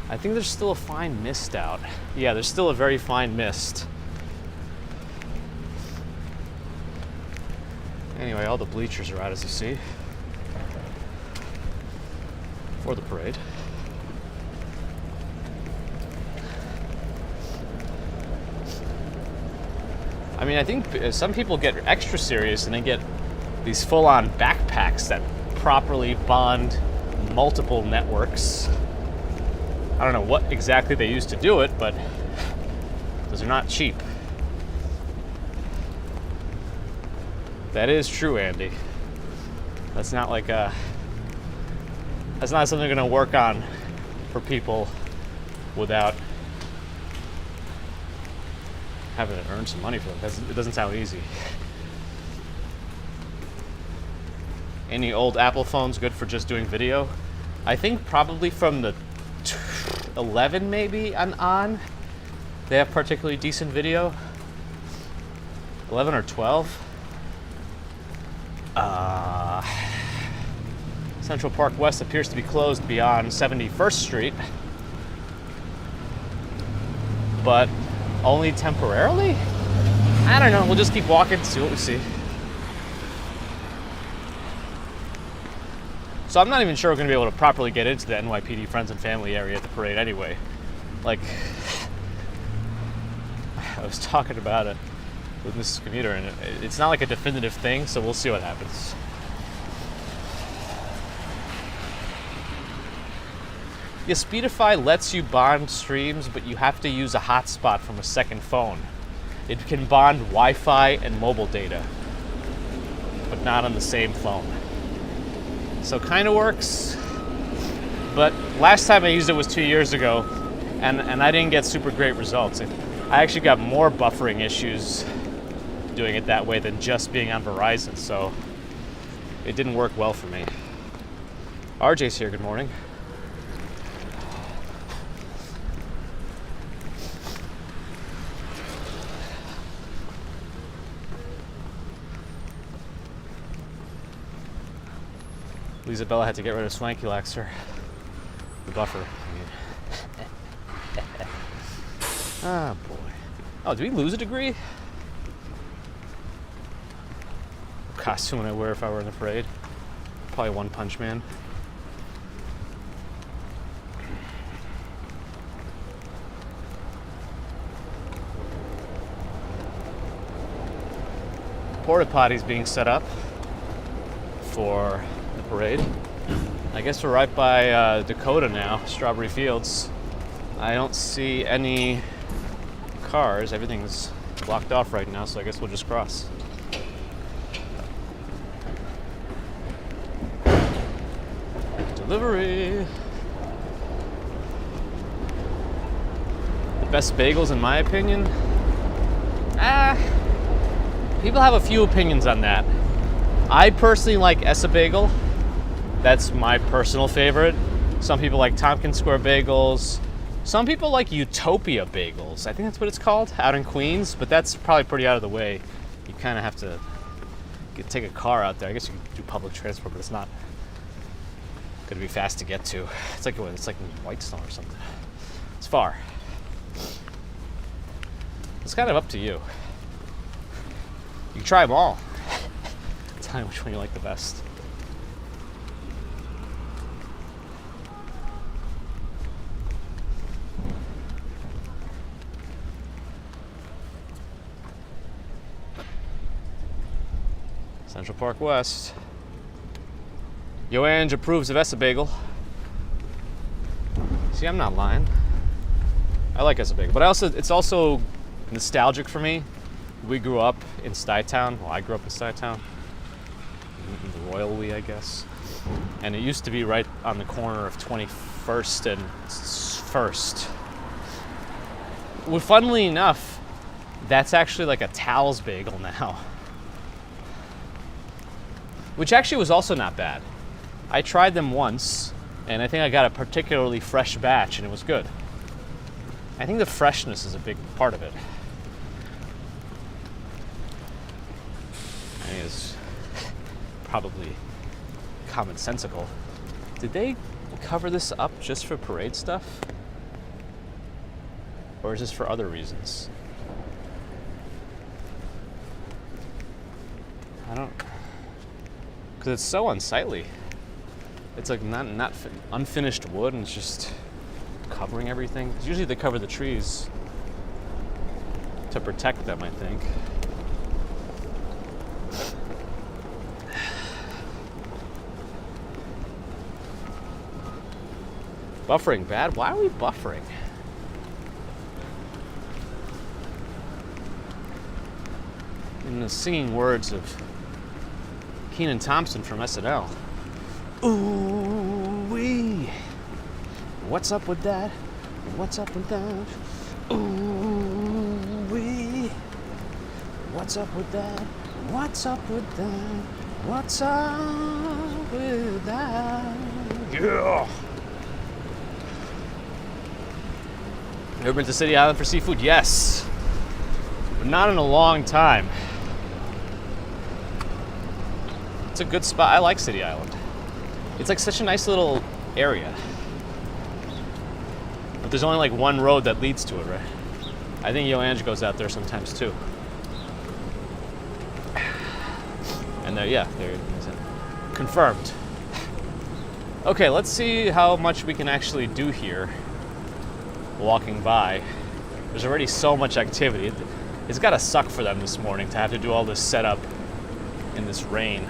I think there's still a fine mist out. Yeah, there's still a very fine mist. Anyway, all the bleachers are out, as you see, for the parade. I mean, I think some people get extra serious and they get these full-on backpacks that properly bond multiple networks. I don't know what exactly they use to do it, but those are not cheap. That is true, Andy. That's not like that's not something they're gonna work on for people without having to earn some money for it. It doesn't sound easy. Any old Apple phones good for just doing video? I think probably from the 11 maybe on. They have particularly decent video. 11 or 12. Central Park West appears to be closed beyond 71st Street, but only temporarily? I don't know. We'll just keep walking and see what we see. So I'm not even sure we're going to be able to properly get into the NYPD friends and family area at the parade anyway. Like, I was talking about it with Mrs. Commuter, and it's not like a definitive thing, so we'll see what happens. Yeah, Speedify lets you bond streams, but you have to use a hotspot from a second phone. It can bond Wi-Fi and mobile data, but not on the same phone. So kind of works, but last time I used it was 2 years ago, and I didn't get super great results. I actually got more buffering issues doing it that way than just being on Verizon, so it didn't work well for me. RJ's here, good morning. Isabella had to get rid of Swanky Laxer, the buffer. Ah, boy. Oh, did we lose a degree? What costume would I wear if I were in the parade? Probably One Punch Man. Porta potty's being set up for the parade. I guess we're right by Dakota now, Strawberry Fields. I don't see any cars. Everything's blocked off right now, so I guess we'll just cross. Delivery. The best bagels, in my opinion? People have a few opinions on that. I personally like Essa Bagel. That's my personal favorite. Some people like Tompkins Square bagels. Some people like Utopia bagels. I think that's what it's called, out in Queens, but that's probably pretty out of the way. You kind of have to take a car out there. I guess you can do public transport, but it's not going to be fast to get to. It's like in Whitestone or something. It's far. It's kind of up to you. You can try them all. Tell me which one you like the best. Central Park West. Yoange approves of Essa Bagel. See, I'm not lying. I like Essa Bagel, but it's also nostalgic for me. We grew up in Stuytown. Well, I grew up in Stuytown. The Royal We, I guess. And it used to be right on the corner of 21st and 1st. Well, funnily enough, that's actually like a Tal's Bagel now. Which actually was also not bad. I tried them once, and I think I got a particularly fresh batch, and it was good. I think the freshness is a big part of it. I think it's probably commonsensical. Did they cover this up just for parade stuff? Or is this for other reasons? I don't... Because it's so unsightly. It's like not unfinished wood, and it's just covering everything. Because usually they cover the trees to protect them, I think. Buffering bad? Why are we buffering? In the singing words of Kenan Thompson from SNL. Ooh-wee. What's up with that? What's up with that? Ooh-wee. What's up with that? What's up with that? What's up with that? Yeah. You ever been to City Island for seafood? Yes. But not in a long time. It's a good spot. I like City Island. It's like such a nice little area. But there's only like one road that leads to it, right? I think Yoange goes out there sometimes too. And there it is. Confirmed. Okay, let's see how much we can actually do here walking by. There's already so much activity. It's gotta suck for them this morning to have to do all this setup in this rain.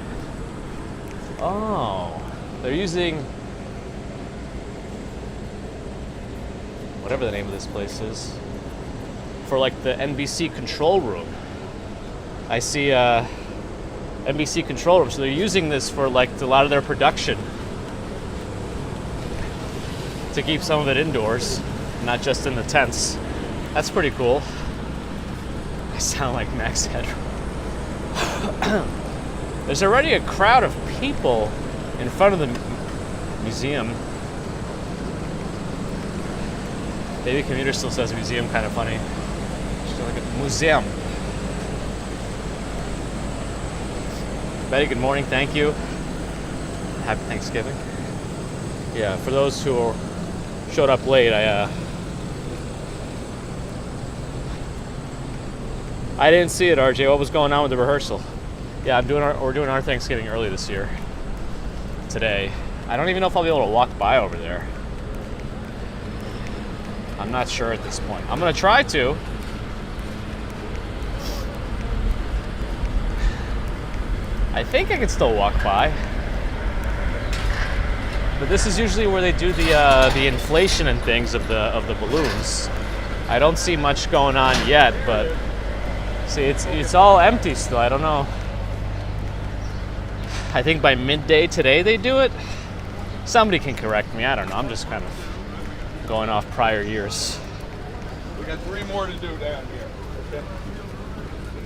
Oh, they're using whatever the name of this place is for like the NBC control room. I see NBC control room, so they're using this for like a lot of their production to keep some of it indoors, not just in the tents. That's pretty cool. I sound like Max Headroom. There's already a crowd of people in front of the museum. Baby Commuter still says museum, kind of funny. Still like a museum. Betty, good morning, thank you. Happy Thanksgiving. Yeah, for those who showed up late, I didn't see it, RJ. What was going on with the rehearsal? Yeah, we're doing our Thanksgiving early this year. Today. I don't even know if I'll be able to walk by over there. I'm not sure at this point. I'm gonna try to. I think I can still walk by. But this is usually where they do the inflation and things of the balloons. I don't see much going on yet, but see, it's all empty still. I don't know. I think by midday today they do it. Somebody can correct me. I don't know. I'm just kind of going off prior years. We got 3 more to do down here. Okay.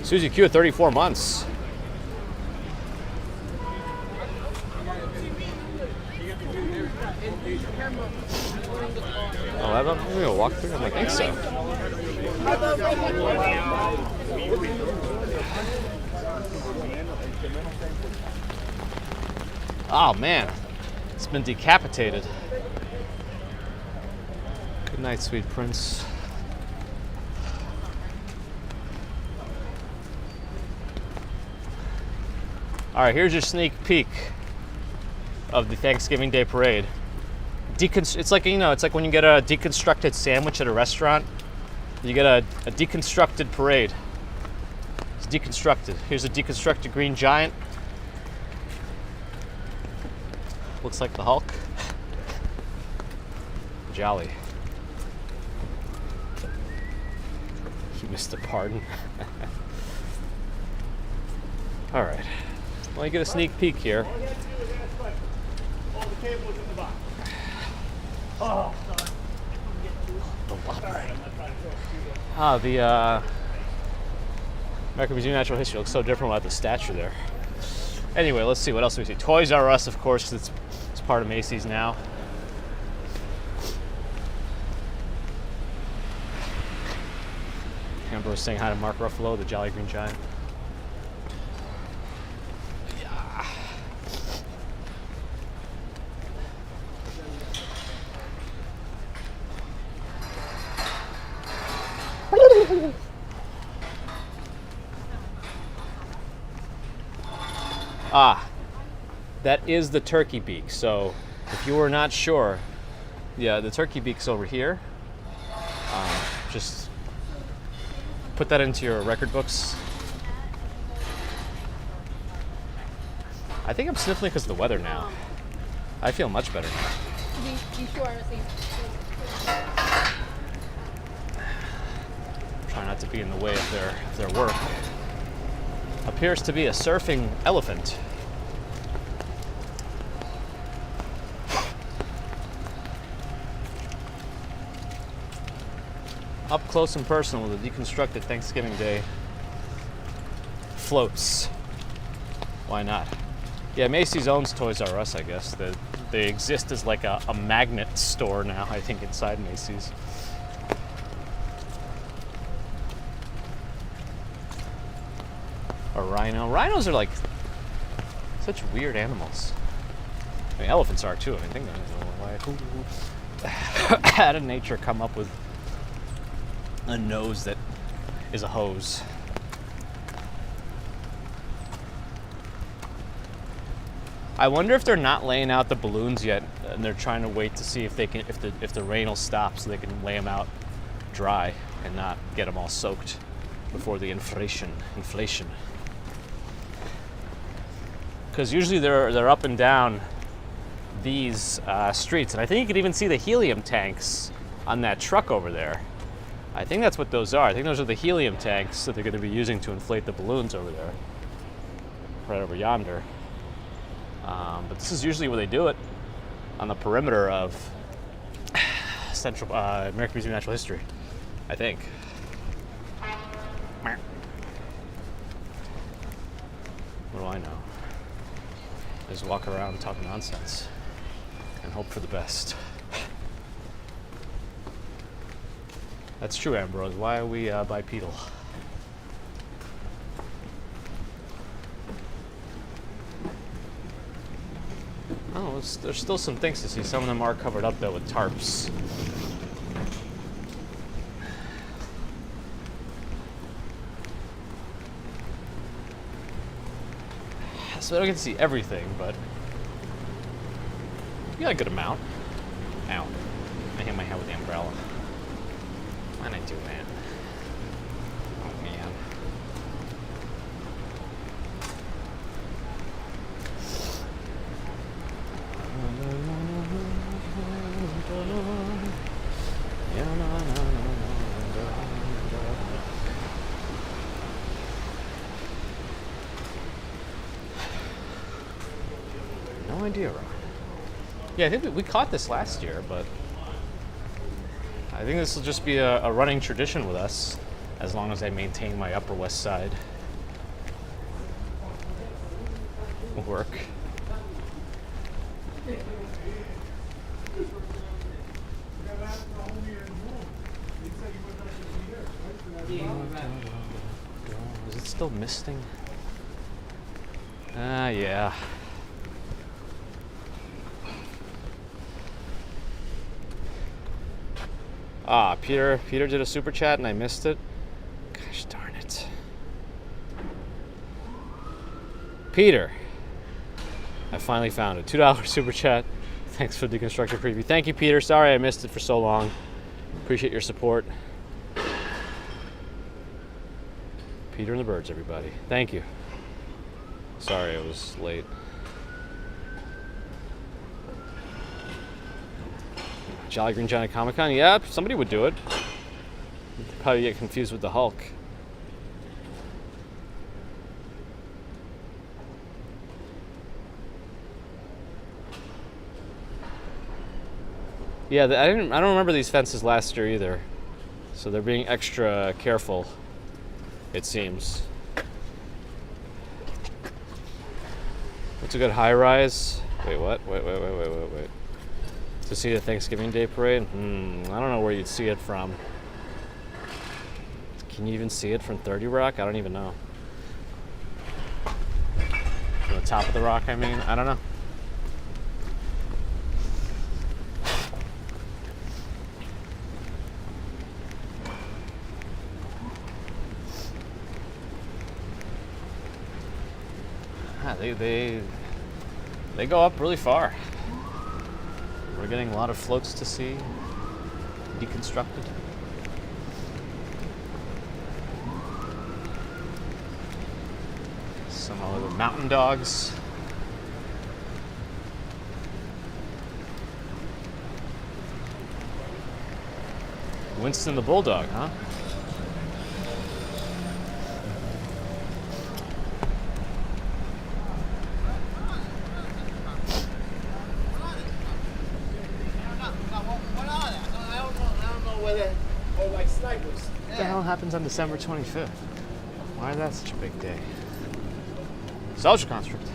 Susie Q at 34 months. Oh, I don't maybe a walk through? I don't think so. Oh man, it's been decapitated. Good night, sweet prince. All right, here's your sneak peek of the Thanksgiving Day parade. It's like, you know, it's like when you get a deconstructed sandwich at a restaurant. You get a deconstructed parade. It's deconstructed. Here's a deconstructed green giant. Looks like the Hulk. Jolly. You missed a pardon. All right. Well, you get a sneak peek here. Oh, the American Museum of Natural History looks so different without the statue there. Anyway, let's see what else we see. Toys R Us, of course, it's part of Macy's now. Ambrose saying hi to Mark Ruffalo, the Jolly Green Giant. Ah, that is the turkey beak. So if you were not sure, yeah, the turkey beak's over here. Just put that into your record books. I think I'm sniffling because of the weather now. I feel much better now. Try not to be in the way of their work. Appears to be a surfing elephant. Up close and personal with a deconstructed Thanksgiving Day floats. Why not? Yeah, Macy's owns Toys R Us, I guess. They exist as like a magnet store now, I think, inside Macy's. A rhino. Rhinos are like such weird animals. I mean, elephants are too. I mean, think of it. How did nature come up with a nose that is a hose? I wonder if they're not laying out the balloons yet, and they're trying to wait to see if they can, if the rain will stop, so they can lay them out dry and not get them all soaked before the inflation. Because usually they're up and down these streets, and I think you could even see the helium tanks on that truck over there. I think that's what those are. I think those are the helium tanks that they're going to be using to inflate the balloons over there, right over yonder. But this is usually where they do it, on the perimeter of Central American Museum of Natural History, I think. What do I know? Just walk around and talk nonsense and hope for the best. That's true, Ambrose. Why are we bipedal? Oh, there's still some things to see. Some of them are covered up, though, with tarps. So I don't get to see everything, but you got a good amount. Ow. I hit my head with the umbrella. Why did I do that? Oh, man. No idea, Ron. Yeah, I think we caught this last year, but I think this will just be a running tradition with us, as long as I maintain my Upper West Side work. Is it still misting? Yeah. Peter did a super chat and I missed it. Gosh darn it. Peter, I finally found it. $2 super chat. Thanks for the deconstructed preview. Thank you, Peter. Sorry I missed it for so long. Appreciate your support. Peter and the birds, everybody. Thank you. Sorry I was late. Jolly Green Giant Comic-Con? Yeah, somebody would do it. They'd probably get confused with the Hulk. Yeah, I don't remember these fences last year either. So they're being extra careful, it seems. What's a good high rise? Wait, what? Wait. To see the Thanksgiving Day parade? I don't know where you'd see it from. Can you even see it from 30 Rock? I don't even know. From the top of the rock, I mean? I don't know. They go up really far. We're getting a lot of floats to see, deconstructed. Some other mountain dogs. Winston the Bulldog, huh? What the hell happens on December 25th? Why is that such a big day? Social construct.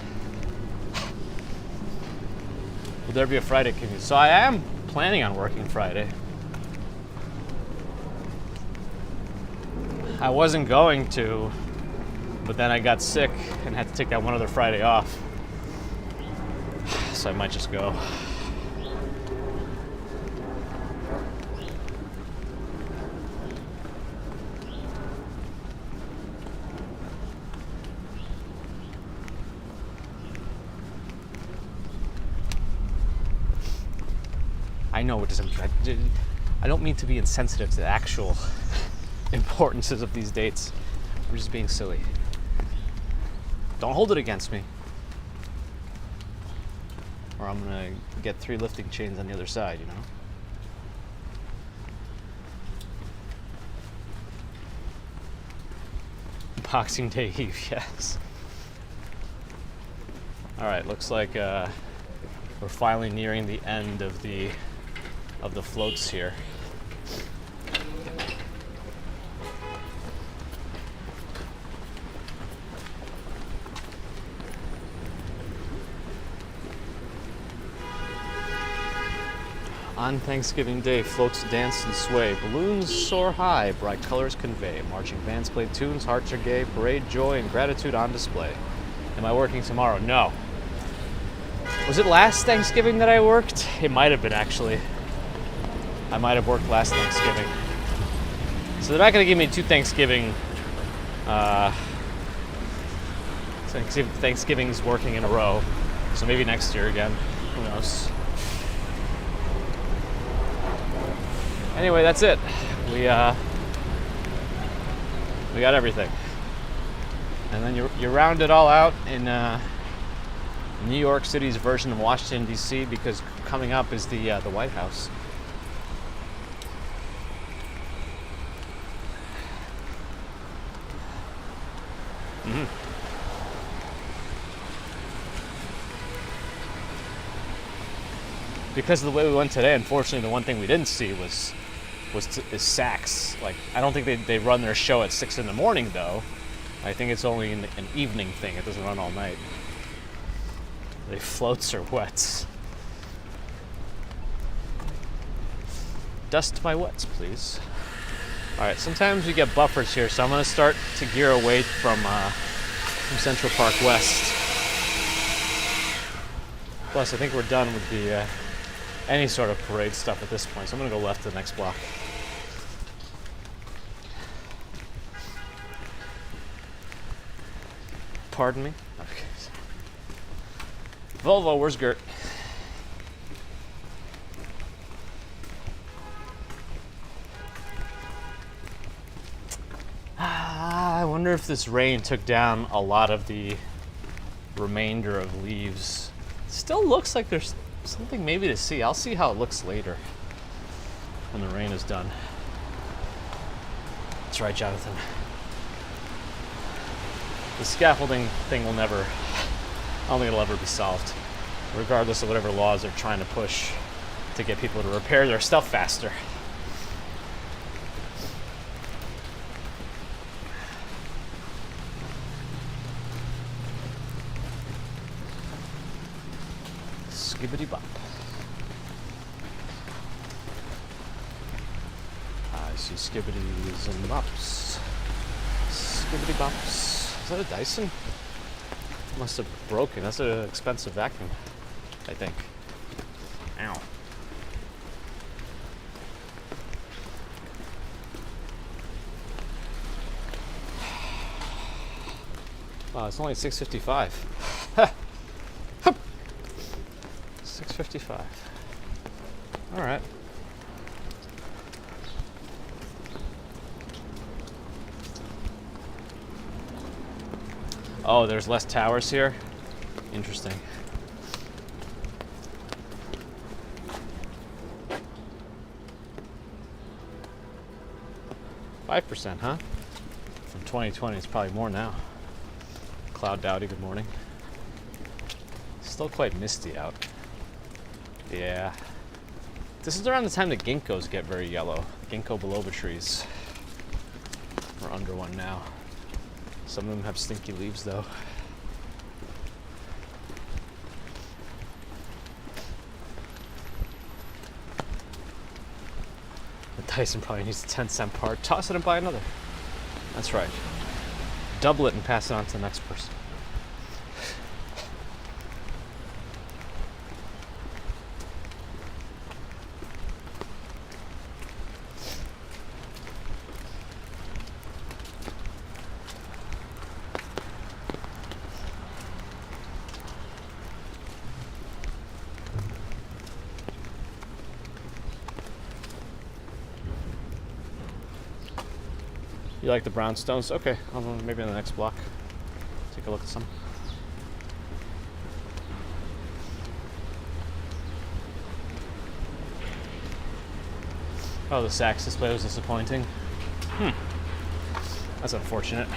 Will there be a Friday commute? So I am planning on working Friday. I wasn't going to, but then I got sick and had to take that one other Friday off. So I might just go. I know it doesn't. I don't mean to be insensitive to the actual importances of these dates. We're just being silly. Don't hold it against me, or I'm gonna get 3 lifting chains on the other side. You know. Boxing Day Eve, yes. All right, looks like we're finally nearing the end of the floats here. On Thanksgiving Day, floats dance and sway, balloons soar high, bright colors convey, marching bands play tunes, hearts are gay, parade joy and gratitude on display. Am I working tomorrow? No. Was it last Thanksgiving that I worked? It might have been, actually. I might have worked last Thanksgiving. So they're not going to give me 2 Thanksgivings working in a row. So maybe next year again. Who knows? Anyway, that's it. We got everything. And then you round it all out in New York City's version of Washington, D.C., because coming up is the White House. Because of the way we went today, unfortunately, the one thing we didn't see is Saks. Like, I don't think they run their show at 6 in the morning, though. I think it's only an evening thing. It doesn't run all night. They floats or wets. Dust my wets, please. All Alright, sometimes we get buffers here, so I'm going to start to gear away from Central Park West. Plus, I think we're done with the any sort of parade stuff at this point, so I'm going to go left to the next block. Pardon me? Okay. Volvo, where's Gert? I wonder if this rain took down a lot of the remainder of leaves. Still looks like there's something maybe to see. I'll see how it looks later when the rain is done. That's right, Jonathan. The scaffolding thing will never, I don't think it'll ever be solved, regardless of whatever laws they're trying to push to get people to repair their stuff faster. Skibbity bop. I see skibbities and bops. Skibbity bops. Is that a Dyson? Must have broken. That's an expensive vacuum, I think. Ow. Wow, it's only 6:55. 6:55. All right. Oh, there's less towers here? Interesting. %, huh? From 2020, it's probably more now. Cloud Dowdy, good morning. Still quite misty out. Yeah. This is around the time the ginkgos get very yellow. Ginkgo biloba trees. We're under one now. Some of them have stinky leaves, though. The Dyson probably needs a 10-cent part. Toss it and buy another. That's right. Double it and pass it on to the next person. You like the brownstones? Okay, maybe on the next block. Take a look at some. Oh, the Saks display was disappointing. That's unfortunate.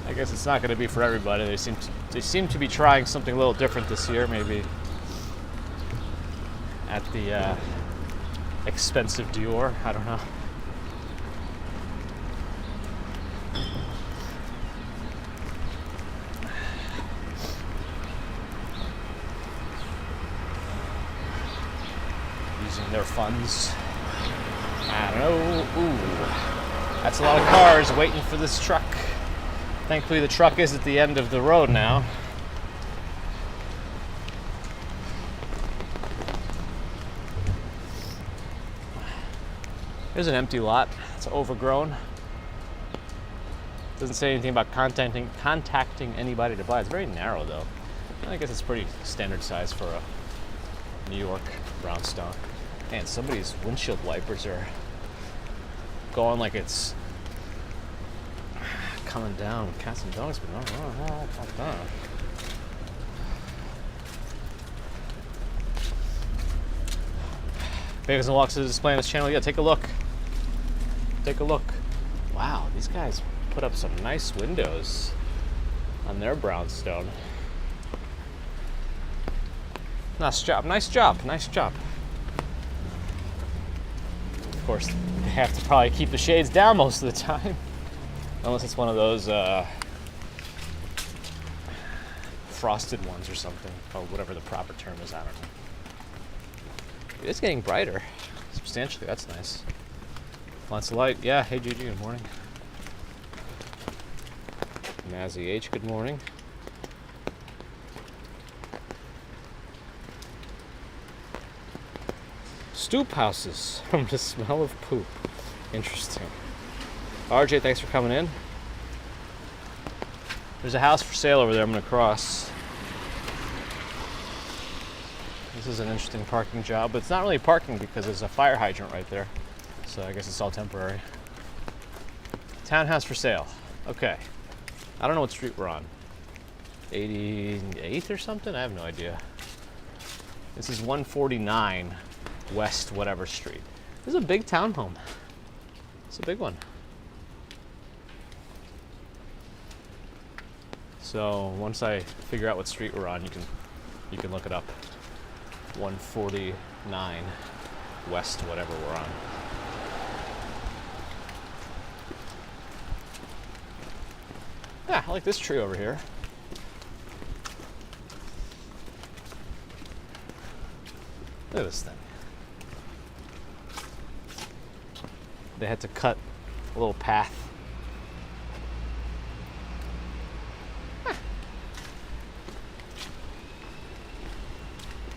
I guess it's not going to be for everybody. They seem to be trying something a little different this year, maybe at the expensive Dior. I don't know. Their funds. I don't know. Ooh. That's a lot of cars waiting for this truck. Thankfully the truck is at the end of the road now. There's an empty lot. It's overgrown. Doesn't say anything about contacting anybody to buy. It's very narrow though. I guess it's pretty standard size for a New York brownstone. Man, somebody's windshield wipers are going like it's coming down with cats and dogs, but no. Bagels and Walks is displaying this channel. Yeah, take a look. Take a look. Wow, these guys put up some nice windows on their brownstone. Nice job, nice job, nice job. Of course, they have to probably keep the shades down most of the time. Unless it's one of those frosted ones or something, or whatever the proper term is, I don't know. It's getting brighter. Some substantially. That's nice. Lots of light. Yeah, hey Gigi, good morning. Mazzy H, good morning. Stoop houses from the smell of poop. Interesting. RJ, thanks for coming in. There's a house for sale over there I'm going to cross. This is an interesting parking job, but it's not really parking because there's a fire hydrant right there. So I guess it's all temporary. Townhouse for sale. Okay. I don't know what street we're on. 88th or something? I have no idea. This is 149 West whatever street. This is a big townhome. It's a big one. So once I figure out what street we're on, you can look it up. 149 West whatever we're on. Yeah, I like this tree over here. Look at this thing. They had to cut a little path. Huh.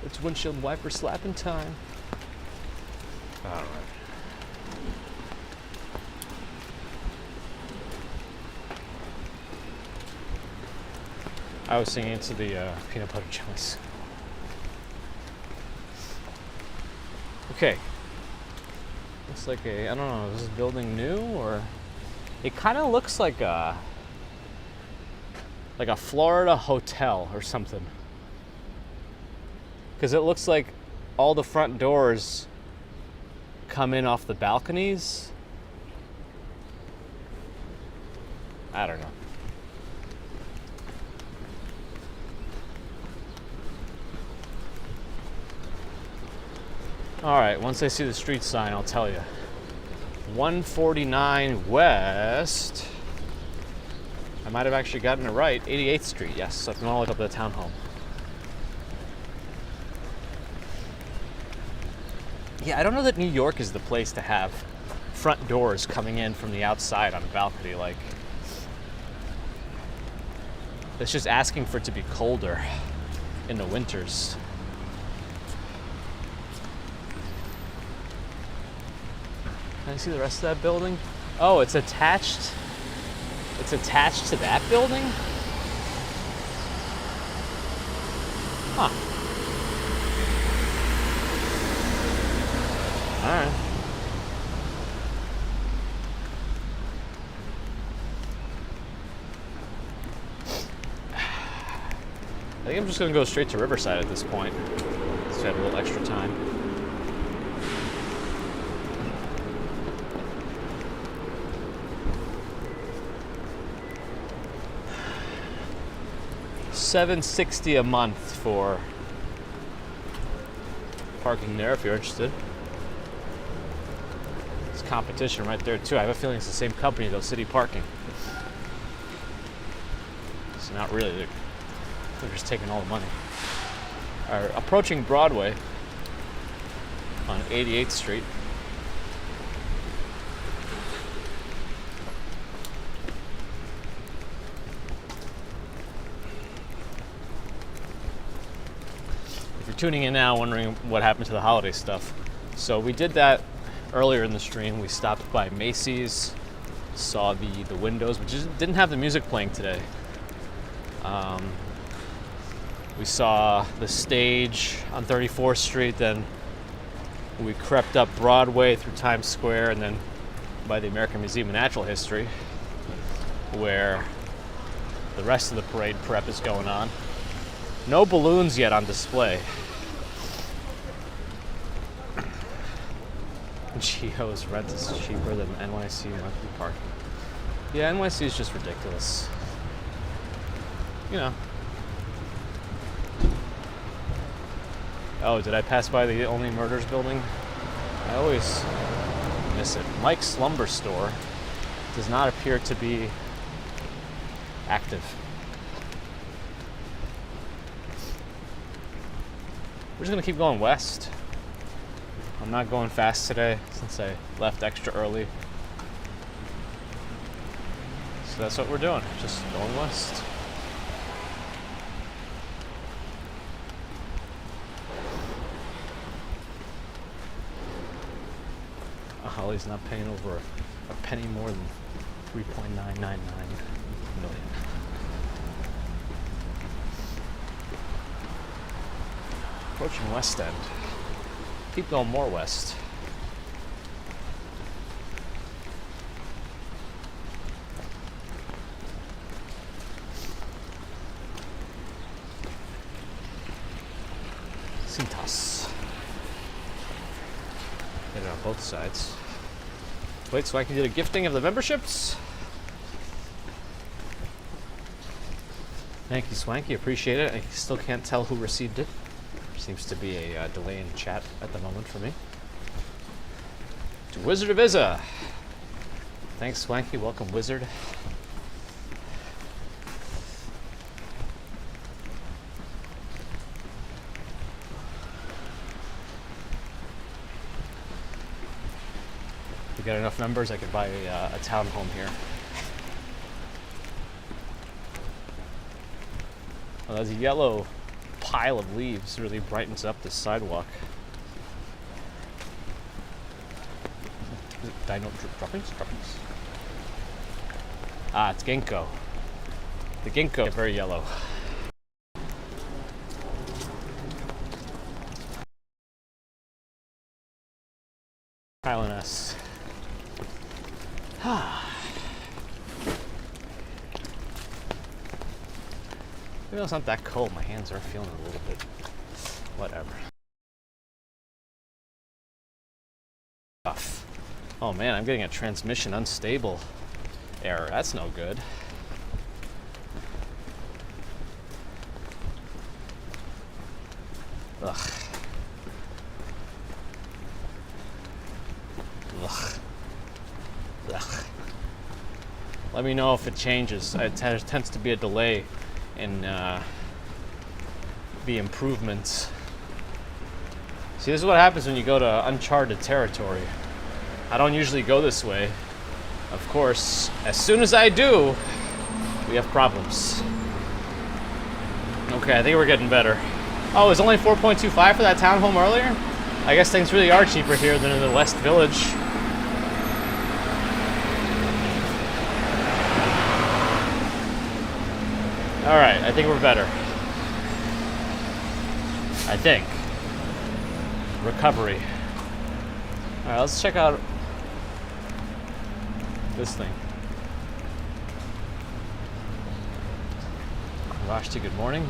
It's windshield wiper slapping time. All right. I was singing to the peanut butter jellies. Okay. Looks like I don't know, is this building new or? It kind of looks like a Florida hotel or something. Because it looks like all the front doors come in off the balconies. I don't know. All right, once I see the street sign, I'll tell you. 149 West. I might have actually gotten it right. 88th Street, yes. So if you want to look up the townhome. Yeah, I don't know that New York is the place to have front doors coming in from the outside on a balcony. Like, it's just asking for it to be colder in the winters. Can I see the rest of that building? Oh, it's attached. It's attached to that building? Huh. All right. I think I'm just gonna go straight to Riverside at this point. So I have a little extra time. $760 a month for parking there if you're interested. It's competition right there too. I have a feeling it's the same company though, City Parking. It's not really. They're just taking all the money. All right, approaching Broadway on 88th Street. Tuning in now, wondering what happened to the holiday stuff. So we did that earlier in the stream. We stopped by Macy's, saw the windows, but just didn't have the music playing today. We saw the stage on 34th Street, then we crept up Broadway through Times Square, and then by the American Museum of Natural History, where the rest of the parade prep is going on. No balloons yet on display. Geo's rent is cheaper than NYC monthly parking. Yeah, NYC is just ridiculous. You know. Oh, did I pass by the Only Murders building? I always miss it. Mike's Lumber Store does not appear to be active. We're just gonna keep going west. I'm not going fast today since I left extra early. So that's what we're doing, just going west. Holly's not paying over a penny more than $3.999 million. Approaching West End. Keep going more west. Cintas. Get it on both sides. Wait, so I can do the gifting of the memberships? Thank you, Swanky. Appreciate it. I still can't tell who received it. Seems to be a delay in chat at the moment for me. To Wizard of Izza. Thanks, Swanky. Welcome, Wizard. If we get enough members, I could buy a townhome here. Oh, there's a yellow pile of leaves. Really brightens up the sidewalk. Is it dino droppings? Droppings. Ah, it's ginkgo. The ginkgo is very yellow. Island S. Maybe it's not that cold. My hands are feeling a little bit. Whatever. Tough. Oh man, I'm getting a transmission unstable error. That's no good. Ugh. Ugh. Ugh. Let me know if it changes. It tends to be a delay in the improvements. See, this is what happens when you go to uncharted territory. I don't usually go this way. Of course, as soon as I do, we have problems. Okay, I think we're getting better. Oh, it was only 4.25 for that townhome earlier? I guess things really are cheaper here than in the West Village. Alright, I think we're better. I think. Recovery. Alright, let's check out this thing. Vashti, good morning.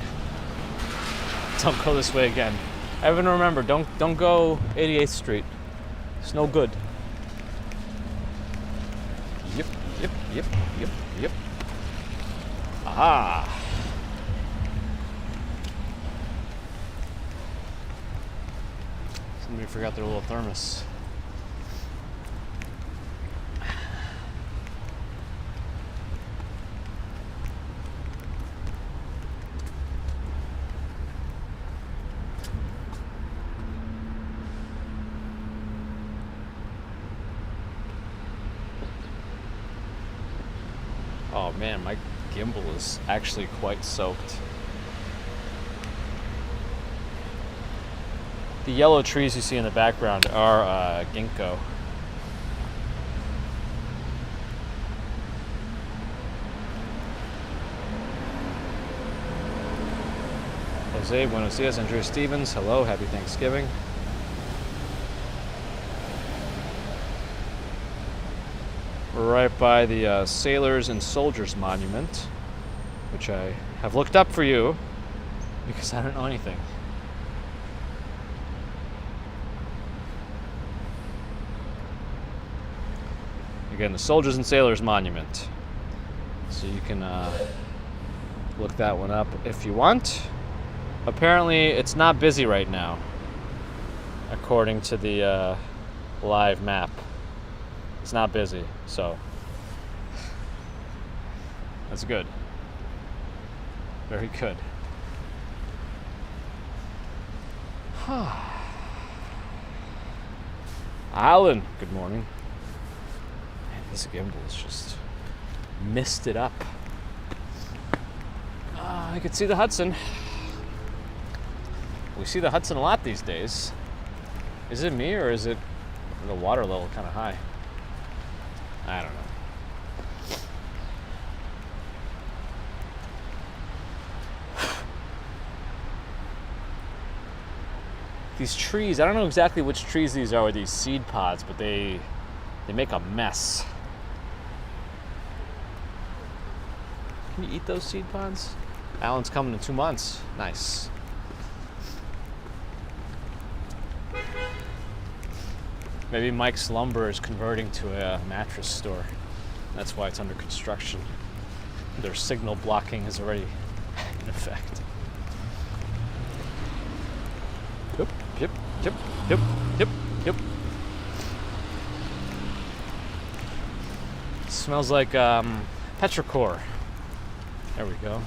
Don't go this way again. Evan, remember, don't go 88th Street. It's no good. Yep. Aha! Somebody forgot their little thermos. Oh man, my gimbal is actually quite soaked. The yellow trees you see in the background are ginkgo. Jose, buenos dias. Andrew Stevens, hello, happy Thanksgiving. We're right by the Sailors and Soldiers Monument, which I have looked up for you because I don't know anything. Again, the Soldiers and Sailors Monument. So you can look that one up if you want. Apparently, it's not busy right now, according to the live map. It's not busy, so that's good. Very good. Alan, good morning. Man, this gimbal is just misted up. I could see the Hudson. We see the Hudson a lot these days. Is it me or is it the water level kind of high? I don't know. These trees, I don't know exactly which trees these are with these seed pods, but they make a mess. Can you eat those seed pods? Alan's coming in 2 months. Nice. Maybe Mike's Lumber is converting to a mattress store. That's why it's under construction. Their signal blocking is already in effect. Yep, yep, yep, yep, yep, yep. Smells like petrichor. There we go.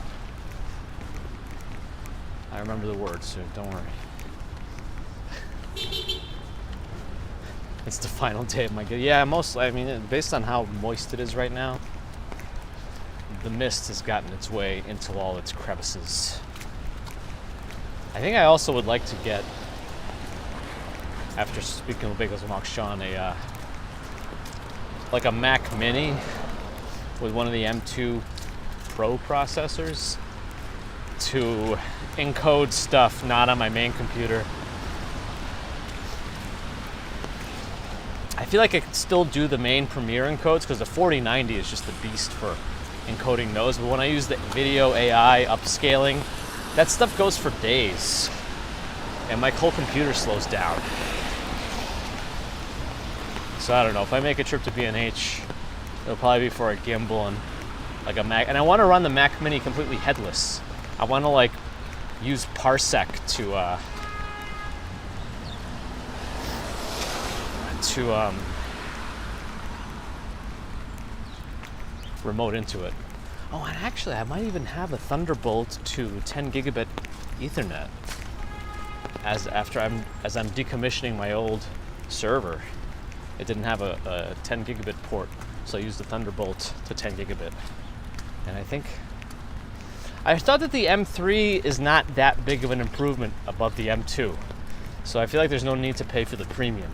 I remember the words, so don't worry. It's the final day of my gig. Yeah, mostly, I mean, based on how moist it is right now, the mist has gotten its way into all its crevices. I think I also would like to get, after speaking with Bagels and Walk Sean, like a Mac Mini with one of the M2 Pro processors to encode stuff not on my main computer. I feel like I could still do the main Premiere encodes because the 4090 is just the beast for encoding those. But when I use the video AI upscaling, that stuff goes for days and my whole computer slows down. So I don't know, if I make a trip to B&H, it'll probably be for a gimbal and like a Mac. And I want to run the Mac Mini completely headless. I want to like use Parsec to remote into it. Oh, and actually I might even have a Thunderbolt to 10 gigabit Ethernet as I'm decommissioning my old server. It didn't have a 10 gigabit port, so I used the Thunderbolt to 10 gigabit. And I thought that the M3 is not that big of an improvement above the M2. So I feel like there's no need to pay for the premium.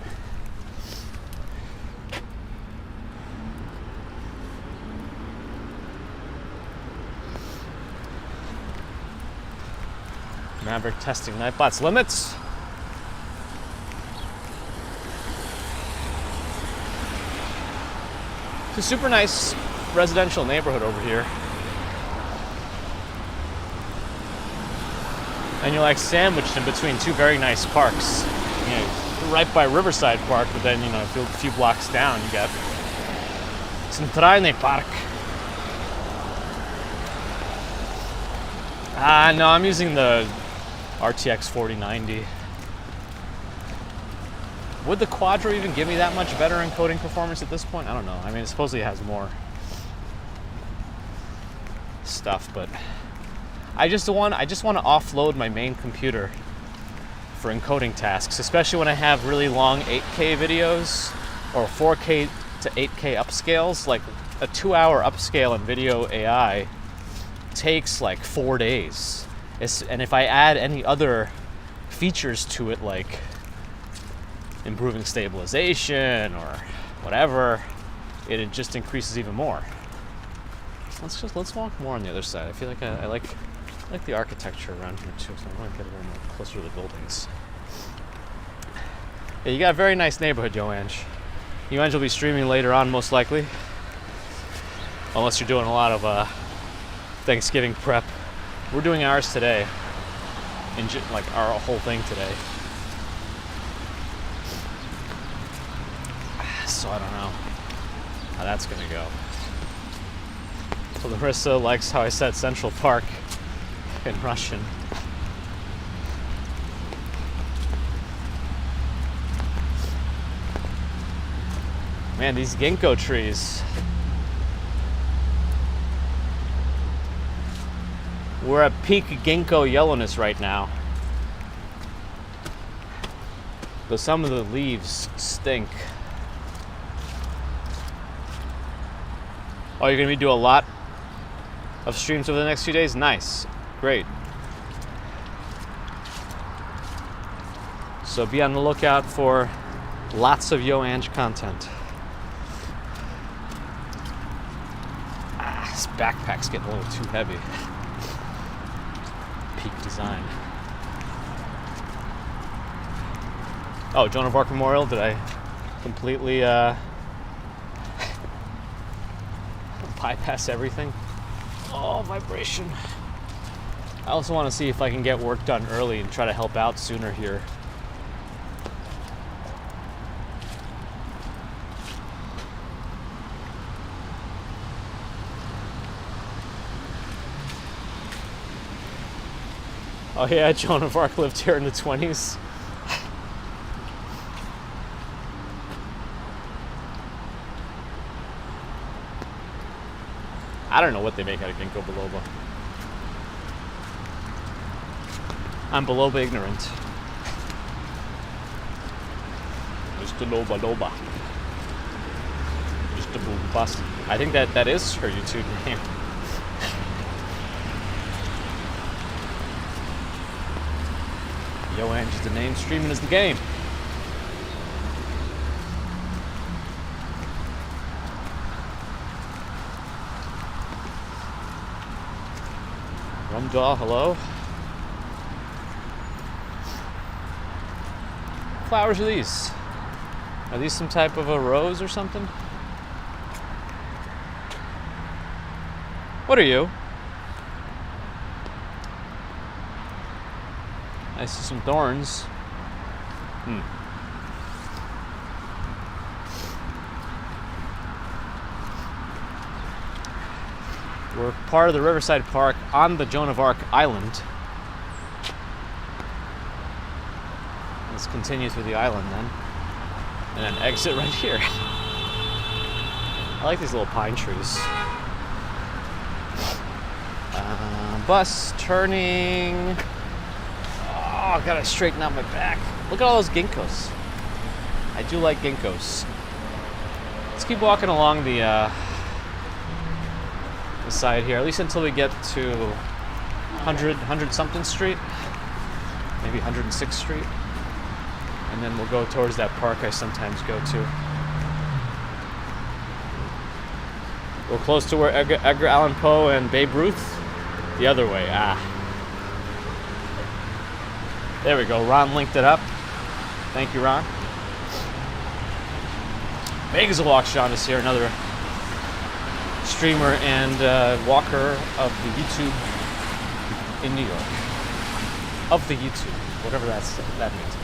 Maverick testing Nightbot's limits. It's a super nice residential neighborhood over here. And you're like sandwiched in between two very nice parks. You know, right by Riverside Park, but then, you know, a few blocks down, you got Centralny Park. No, I'm using the RTX 4090. Would the Quadro even give me that much better encoding performance at this point? I don't know. I mean, it supposedly has more stuff, but I just want to offload my main computer for encoding tasks, especially when I have really long 8K videos or 4K to 8K upscales. Like a 2-hour upscale in video AI takes like 4 days. And if I add any other features to it, like improving stabilization or whatever, it just increases even more. Let's walk more on the other side. I feel like I like the architecture around here too, so I want to get a little more closer to the buildings. Yeah, you got a very nice neighborhood, Joange. Joange will be streaming later on, most likely, unless you're doing a lot of Thanksgiving prep. We're doing ours today, like our whole thing today. So I don't know how that's gonna go. So Larissa likes how I said Central Park in Russian. Man, these ginkgo trees. We're at peak ginkgo yellowness right now. Though some of the leaves stink. Oh, you're gonna be doing a lot of streams over the next few days? Nice. Great. So be on the lookout for lots of Yo Ange content. This backpack's getting a little too heavy. Peak design. Oh, Joan of Arc Memorial, did I completely bypass everything? Oh, vibration. I also want to see if I can get work done early and try to help out sooner here. Oh yeah, Joan of Arc lived here in the 20s. I don't know what they make out of ginkgo biloba. I'm biloba ignorant. Mr. Loba Loba. Mr. Boom Bust. I think that is her YouTube name. Yo Ange is the name, streaming is the game. Rumjaw, hello. What flowers are these? Are these some type of a rose or something? What are you? I see some thorns. We're part of the Riverside Park on the Joan of Arc Island. Let's continue through the island then. And then exit right here. I like these little pine trees. Bus turning. Oh, gotta straighten out my back. Look at all those ginkgos. I do like ginkgos. Let's keep walking along the side here, at least until we get to 100 something street, maybe 106th Street, and then we'll go towards that park I sometimes go to. We're close to where Edgar Allan Poe and Babe Ruth. The other way. There we go. Ron linked it up. Thank you, Ron. Vegas Walk Sean is here, another streamer and walker of the YouTube in New York. Of the YouTube, whatever that means.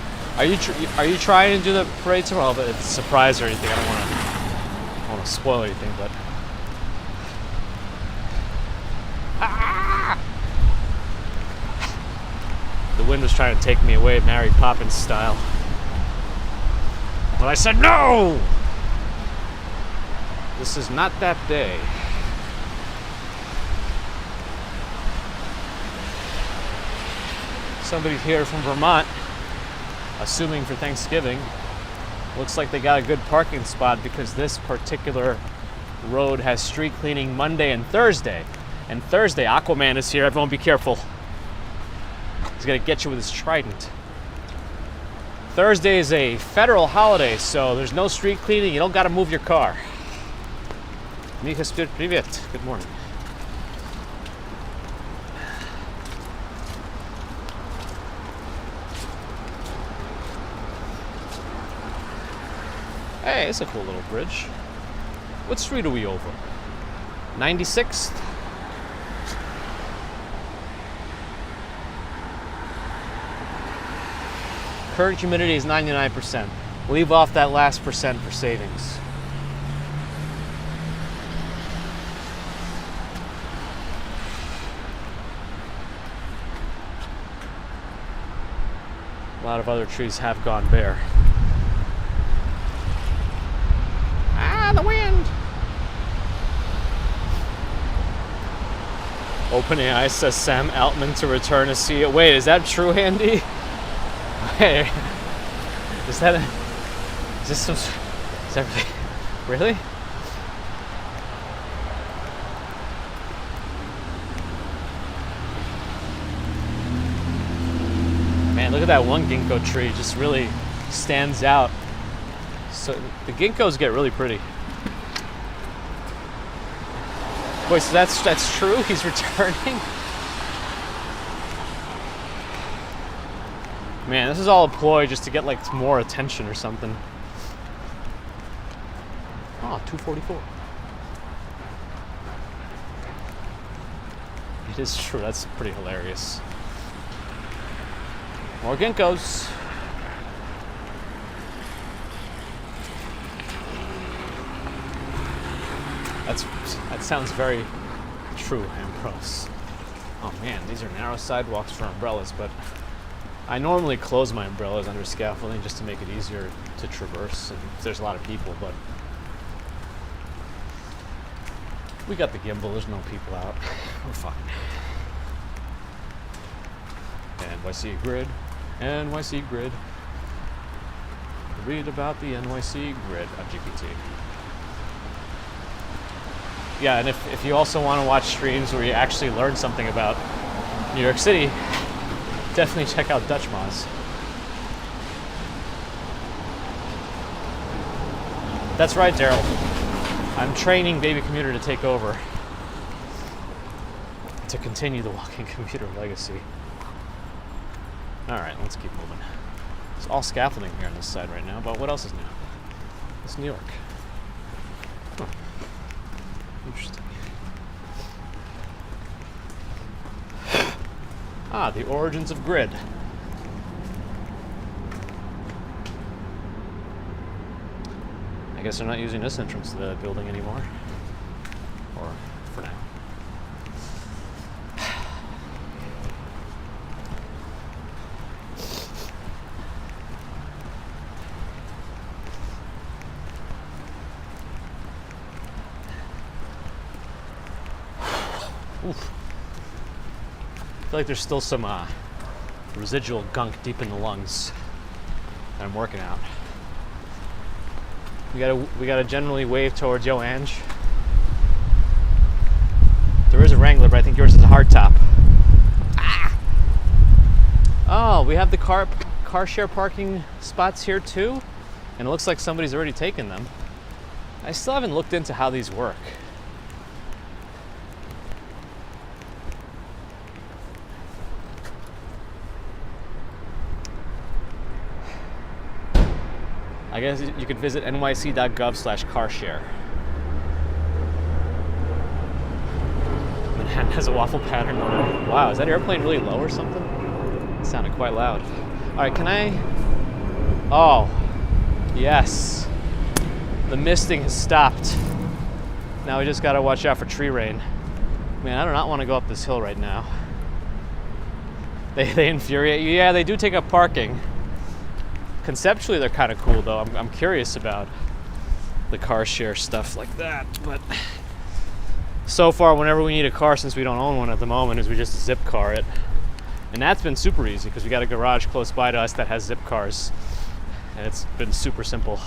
Are you trying to do the parade tomorrow? But it's a surprise or anything. I don't want to spoil anything, but. The wind was trying to take me away, Mary Poppins style. But I said no! This is not that day. Somebody here from Vermont, assuming for Thanksgiving, looks like they got a good parking spot because this particular road has street cleaning Monday and Thursday. And Thursday, Aquaman is here. Everyone be careful. He's gonna get you with his trident. Thursday is a federal holiday, so there's no street cleaning. You don't gotta move your car. Mika Spir Privet. Good morning. Hey, it's a cool little bridge. What street are we over? 96th? Current humidity is 99%. Leave off that last percent for savings. A lot of other trees have gone bare. Ah, the wind! OpenAI says Sam Altman to return as CEO. Wait, is that true, Andy? Hey, Is that is this some, is that really? Man, look at that one ginkgo tree, just really stands out. So the ginkgos get really pretty. Wait, so that's true? He's returning? Man, this is all a ploy just to get like more attention or something. Oh, 244. It is true, that's pretty hilarious. More ginkgos. That sounds very true, Ambrose. Oh man, these are narrow sidewalks for umbrellas, but I normally close my umbrellas under scaffolding just to make it easier to traverse and if there's a lot of people, but we got the gimbal, there's no people out. We're fine. NYC grid, NYC grid. Read about the NYC grid on GPT. Yeah, and if you also want to watch streams where you actually learn something about New York City, definitely check out Dutch Moz. That's right, Daryl. I'm training Baby Commuter to take over, to continue the walking commuter legacy. All right, let's keep moving. It's all scaffolding here on this side right now, but what else is new? It's New York. Huh. Interesting. Ah, the origins of grid. I guess they're not using this entrance to the building anymore. Or for now. Oof. I feel like there's still some residual gunk deep in the lungs that I'm working out. We gotta generally wave towards Yo Ange. There is a Wrangler, but I think yours is a hardtop. Ah! Oh, we have the car share parking spots here too, and it looks like somebody's already taken them. I still haven't looked into how these work. I guess you could visit nyc.gov/carshare. Manhattan has a waffle pattern. Wow, is that airplane really low or something? It sounded quite loud. All right, can I? Oh, yes. The misting has stopped. Now we just gotta watch out for tree rain. Man, I do not want to go up this hill right now. They infuriate you. Yeah, they do take up parking. Conceptually, they're kind of cool, though. I'm curious about the car share stuff like that. But so far, whenever we need a car, since we don't own one at the moment, is we just zip car it. And that's been super easy because we got a garage close by to us that has zip cars. And it's been super simple.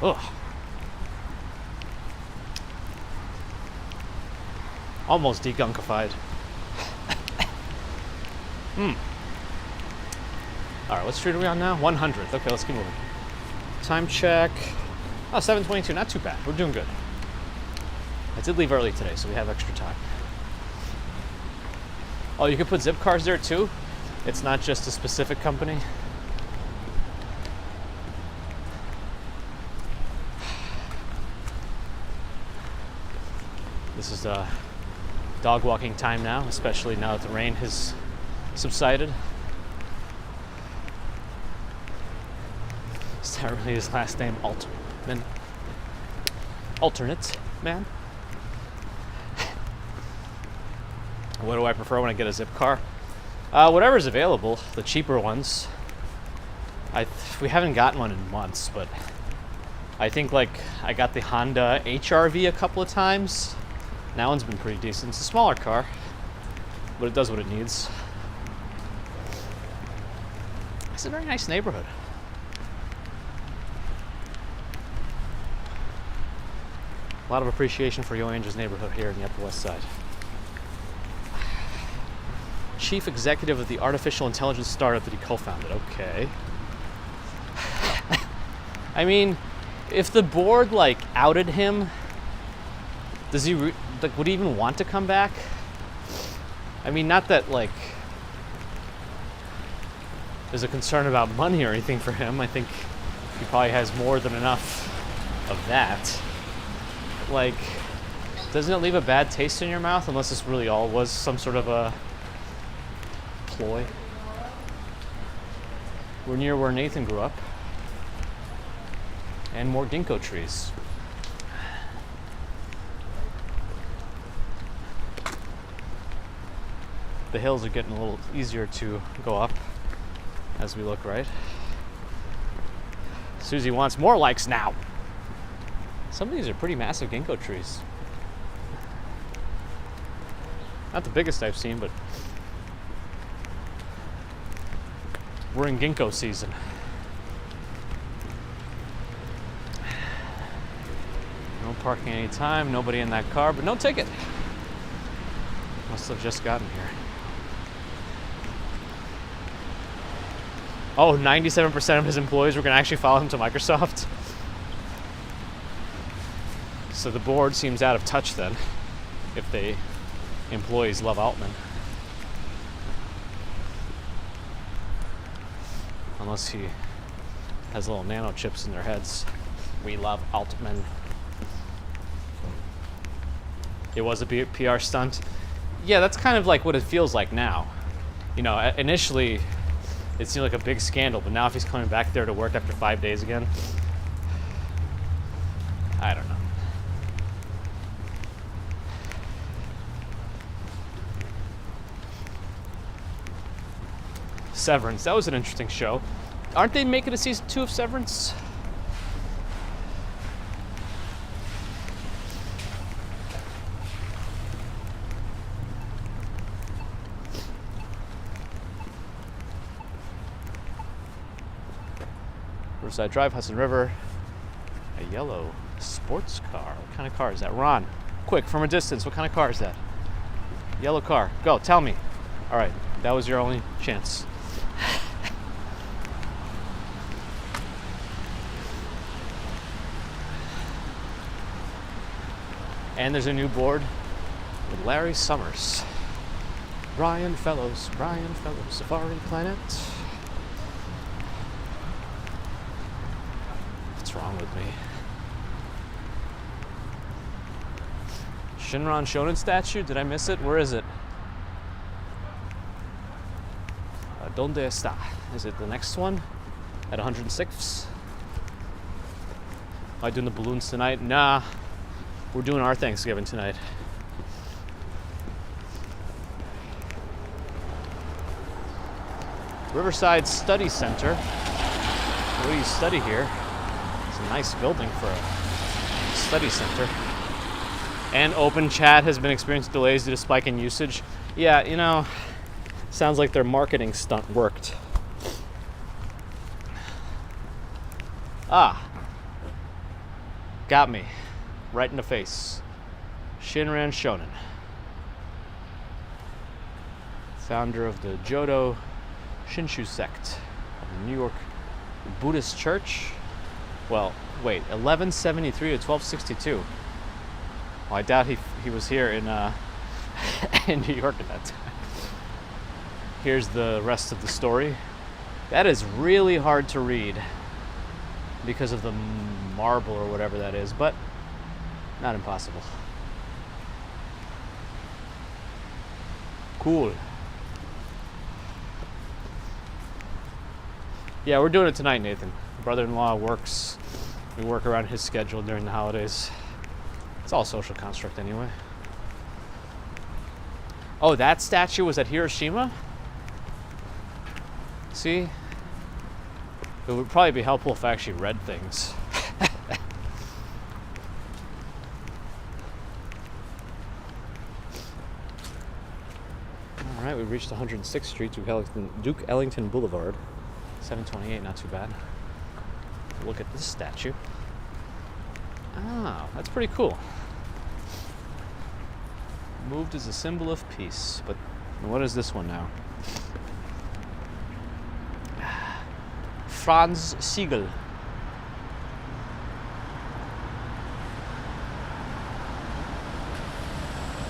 Ugh. Almost degunkified. All right, what street are we on now? 100th. Okay, let's keep moving. Time check. Oh, 7:22. Not too bad. We're doing good. I did leave early today, so we have extra time. Oh, you can put zip cars there too? It's not just a specific company? This is dog walking time now, especially now that the rain has subsided. Is that really his last name? Alternate man? What do I prefer when I get a zip car? Whatever's available, the cheaper ones. We haven't gotten one in months, but I think like I got the Honda HR-V a couple of times. That one's been pretty decent. It's a smaller car, but it does what it needs. It's a very nice neighborhood. A lot of appreciation for Yo Angel's neighborhood here in the Upper West Side. Chief executive of the artificial intelligence startup that he co-founded. Okay. I mean, if the board like outed him, does he would he even want to come back? I mean, not that like there's a concern about money or anything for him. I think he probably has more than enough of that. Like, doesn't it leave a bad taste in your mouth unless this really all was some sort of a ploy? We're near where Nathan grew up. And more ginkgo trees. The hills are getting a little easier to go up as we look right. Susie wants more likes now. Some of these are pretty massive ginkgo trees. Not the biggest I've seen, but we're in ginkgo season. No parking anytime, nobody in that car, but no ticket. Must have just gotten here. Oh, 97% of his employees were going to actually follow him to Microsoft. So the board seems out of touch then, if the employees love Altman. Unless he has little nano chips in their heads. We love Altman. It was a PR stunt. Yeah, that's kind of like what it feels like now. You know, initially it seemed like a big scandal, but now if he's coming back there to work after 5 days again, I don't know. Severance, that was an interesting show. Aren't they making a season 2 of Severance? Riverside Drive, Hudson River. A yellow sports car. What kind of car is that? Ron, quick, from a distance, what kind of car is that? Yellow car. Go, tell me. All right, that was your only chance. And there's a new board with Larry Summers. Brian Fellows, Safari Planet. What's wrong with me? Shinran Shonen statue? Did I miss it? Where is it? Donde está? Is it the next one? At 106th? Am I doing the balloons tonight? Nah. We're doing our Thanksgiving tonight. Riverside Study Center. What do you study here? It's a nice building for a study center. And Open Chat has been experiencing delays due to spike in usage. Yeah, you know, sounds like their marketing stunt worked. Ah. Got me. Right in the face. Shinran Shonen. Founder of the Jodo Shinshu sect of the New York Buddhist Church. Well, wait, 1173 to 1262. Well, I doubt he was here in in New York at that time. Here's the rest of the story. That is really hard to read because of the marble or whatever that is, but not impossible. Cool. Yeah, we're doing it tonight, Nathan. Brother-in-law works. We work around his schedule during the holidays. It's all a social construct anyway. Oh, that statue was at Hiroshima? See? It would probably be helpful if I actually read things. right, we've reached 106th Street, Duke Ellington Boulevard. 728, not too bad. Look at this statue. Oh, that's pretty cool. Moved as a symbol of peace, but what is this one now? Franz Siegel.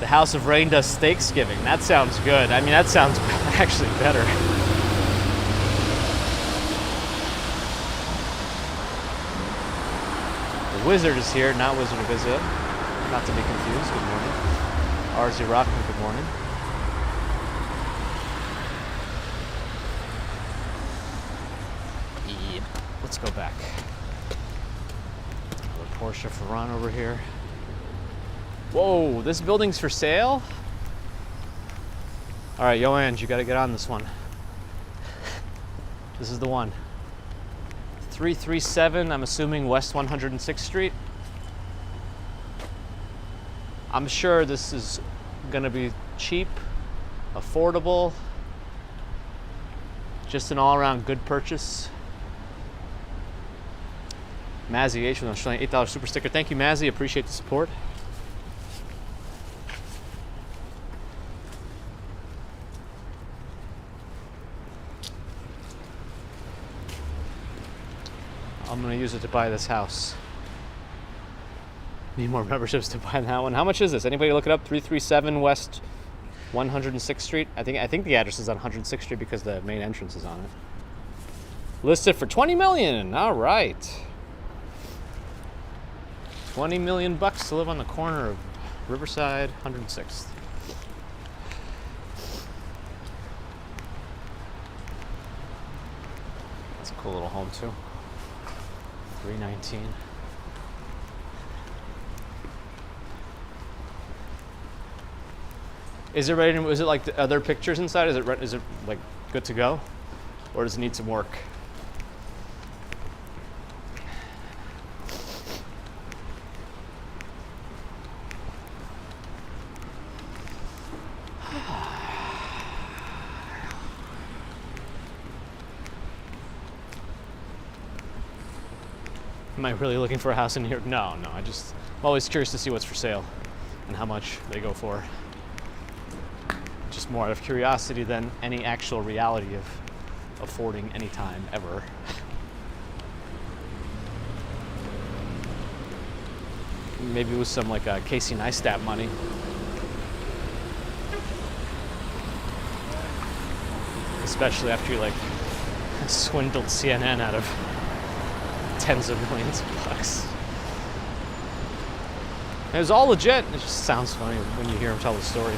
The House of Rain does Steaksgiving. That sounds good. I mean, that sounds actually better. The Wizard is here, not Wizard of Oz. Not to be confused. Good morning. RZ Rockman, good morning. Yeah, let's go back. Another Porsche Ferran over here. Whoa, this building's for sale? All right, Joanne, you got to get on this one. This is the one. 337, I'm assuming West 106th Street. I'm sure this is gonna be cheap, affordable, just an all-around good purchase. Mazzy H with an Australian $8 super sticker. Thank you, Mazzy, appreciate the support. I'm gonna use it to buy this house. Need more memberships to buy that one. How much is this? Anybody look it up? 337 West 106th Street. I think the address is on 106th Street because the main entrance is on it. Listed for 20 million. All right. 20 million bucks to live on the corner of Riverside 106th. That's a cool little home too. 319. Is it ready? Is it like the other pictures inside? Is it like good to go, or does it need some work? Am I really looking for a house in here? No. I'm always curious to see what's for sale and how much they go for. Just more out of curiosity than any actual reality of affording any time ever. Maybe with some like Casey Neistat money. Especially after you like swindled CNN out of tens of millions of bucks. It was all legit. It just sounds funny when you hear him tell the story.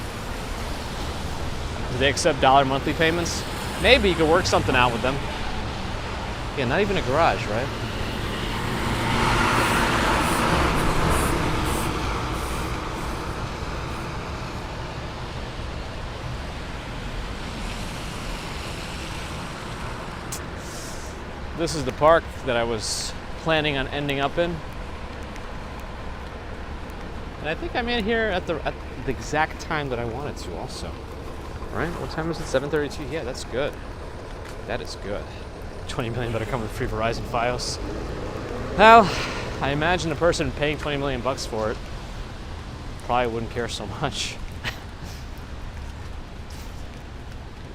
Do they accept dollar monthly payments? Maybe you could work something out with them. Yeah, not even a garage, right? This is the park that I was planning on ending up in. And I think I'm in here at the exact time that I wanted to also. Right? What time is it? 7:32? Yeah, that's good. That is good. 20 million better come with free Verizon Fios. Well, I imagine the person paying 20 million bucks for it probably wouldn't care so much.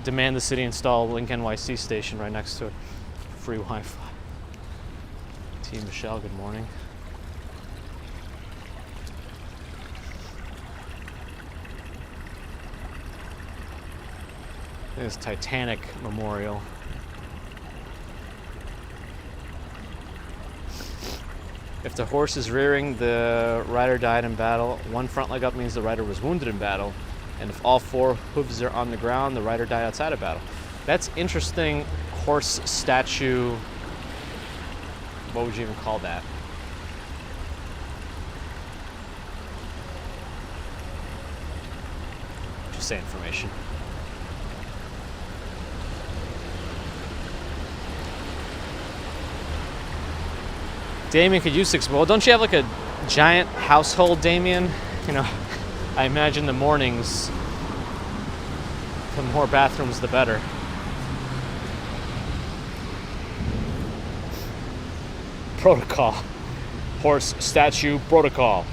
Demand the city install Link NYC station right next to it. Free Wi-Fi. Team Michelle, good morning. This Titanic Memorial. If the horse is rearing, the rider died in battle. One front leg up means the rider was wounded in battle. And if all four hooves are on the ground, the rider died outside of battle. That's interesting. Horse statue. What would you even call that? Just say information. Damien could use 6. Well, don't you have like a giant household, Damien? You know, I imagine the mornings The more bathrooms, the better. Protocol. Horse statue protocol.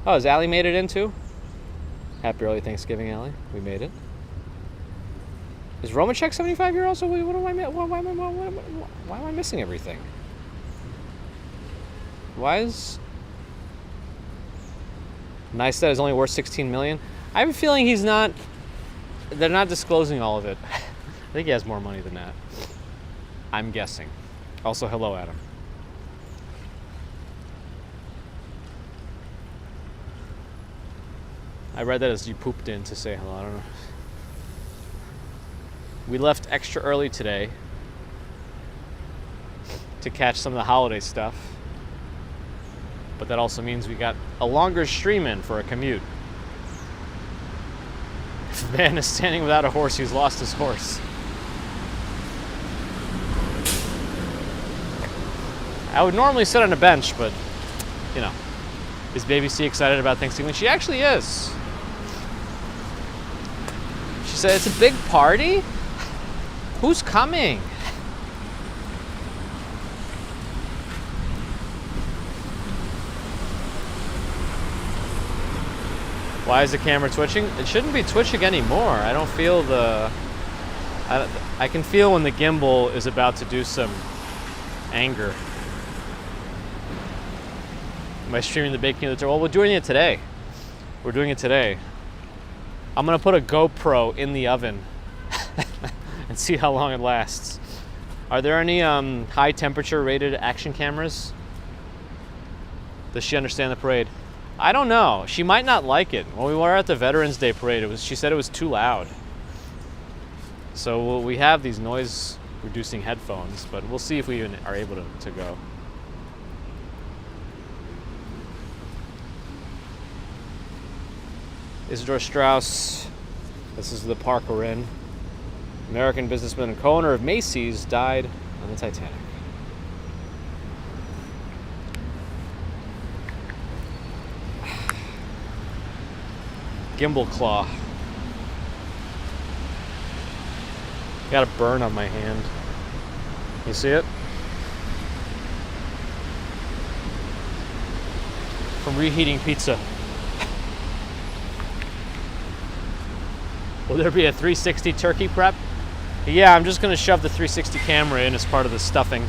Oh, has Allie made it in too? Happy early Thanksgiving, Allie. We made it. Is Romachek 75 year old? So why am I missing everything? Why is Neistat is only worth 16 million? I have a feeling he's not. They're not disclosing all of it. I think he has more money than that. I'm guessing. Also, hello, Adam. I read that as you pooped in to say hello. I don't know. We left extra early today to catch some of the holiday stuff. But that also means we got a longer stream in for a commute. If a man is standing without a horse, he's lost his horse. I would normally sit on a bench, but, you know, is Baby C excited about Thanksgiving? She actually is. She said, it's a big party? Who's coming? Why is the camera twitching? It shouldn't be twitching anymore. I don't feel the... I can feel when the gimbal is about to do some anger. Am I streaming the baking of the turkey? Well, we're doing it today. We're doing it today. I'm gonna put a GoPro in the oven and see how long it lasts. Are there any high temperature rated action cameras? Does she understand the parade? I don't know. She might not like it. When we were at the Veterans Day parade, she said it was too loud. So we have these noise reducing headphones, but we'll see if we even are able to go. Isidore Strauss, this is the park we're in. American businessman and co-owner of Macy's died on the Titanic. Gimbal claw. Got a burn on my hand. You see it? From reheating pizza. Will there be a 360 turkey prep? Yeah, I'm just gonna shove the 360 camera in as part of the stuffing.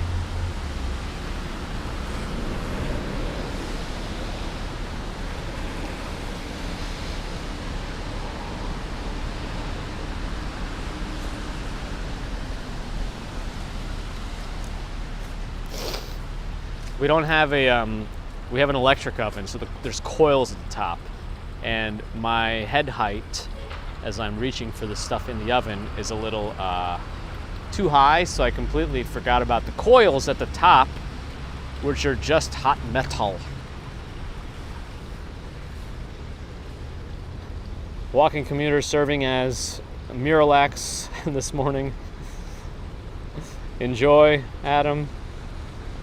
We don't have we have an electric oven, so there's coils at the top. And my head height, as I'm reaching for the stuff in the oven, is a little too high, so I completely forgot about the coils at the top, which are just hot metal. Walking commuter serving as Miralax this morning. Enjoy, Adam.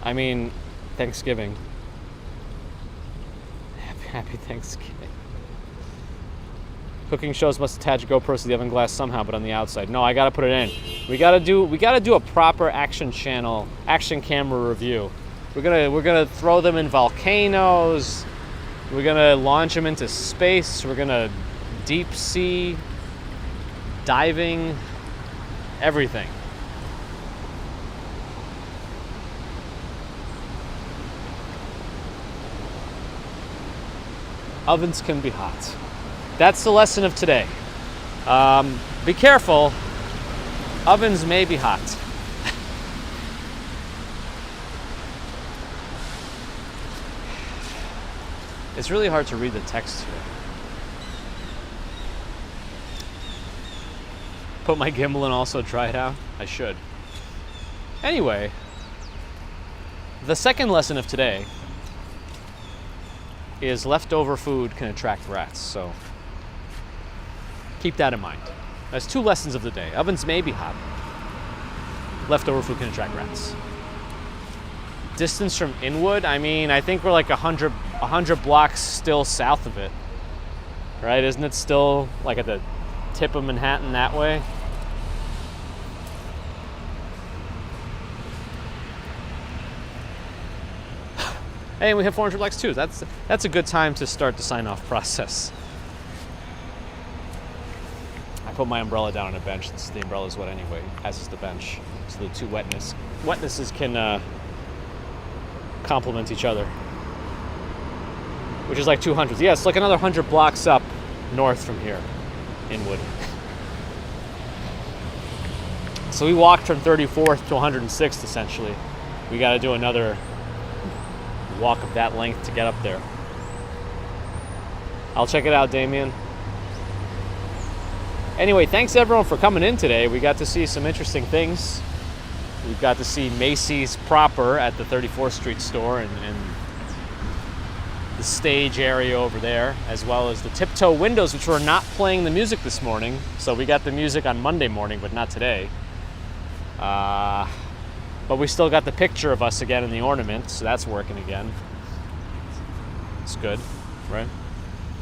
I mean, Thanksgiving. Happy Thanksgiving. Cooking shows must attach GoPros to the oven glass somehow, but on the outside. No, I gotta put it in. We gotta do a proper action camera review. We're gonna throw them in volcanoes. We're gonna launch them into space. We're gonna deep sea diving, everything. Ovens can be hot. That's the lesson of today. Be careful. Ovens may be hot. It's really hard to read the text here. Put my gimbal in, also try it out. I should. Anyway, the second lesson of today is leftover food can attract rats, so keep that in mind. That's two lessons of the day. Ovens may be hot. Leftover food can attract rats. distance from Inwood, I mean, I think we're like 100 blocks still south of it, right? Isn't it still like at the tip of Manhattan that way? Hey, we hit 400 likes too. That's a good time to start the sign-off process. I put my umbrella down on a bench. The umbrella's wet anyway, as is the bench. So the two wetnesses can complement each other. Which is like 200. Yeah, it's like another 100 blocks up north from here, Inwood. So we walked from 34th to 106th, essentially. We got to do another walk of that length to get up there. I'll check it out, Damien. Anyway, thanks everyone for coming in today. We got to see some interesting things. We got to see Macy's proper at the 34th Street store and the stage area over there, as well as the Tiptoe windows, which were not playing the music this morning. So we got the music on Monday morning, but not today. But we still got the picture of us again in the ornament, so that's working again. It's good, right?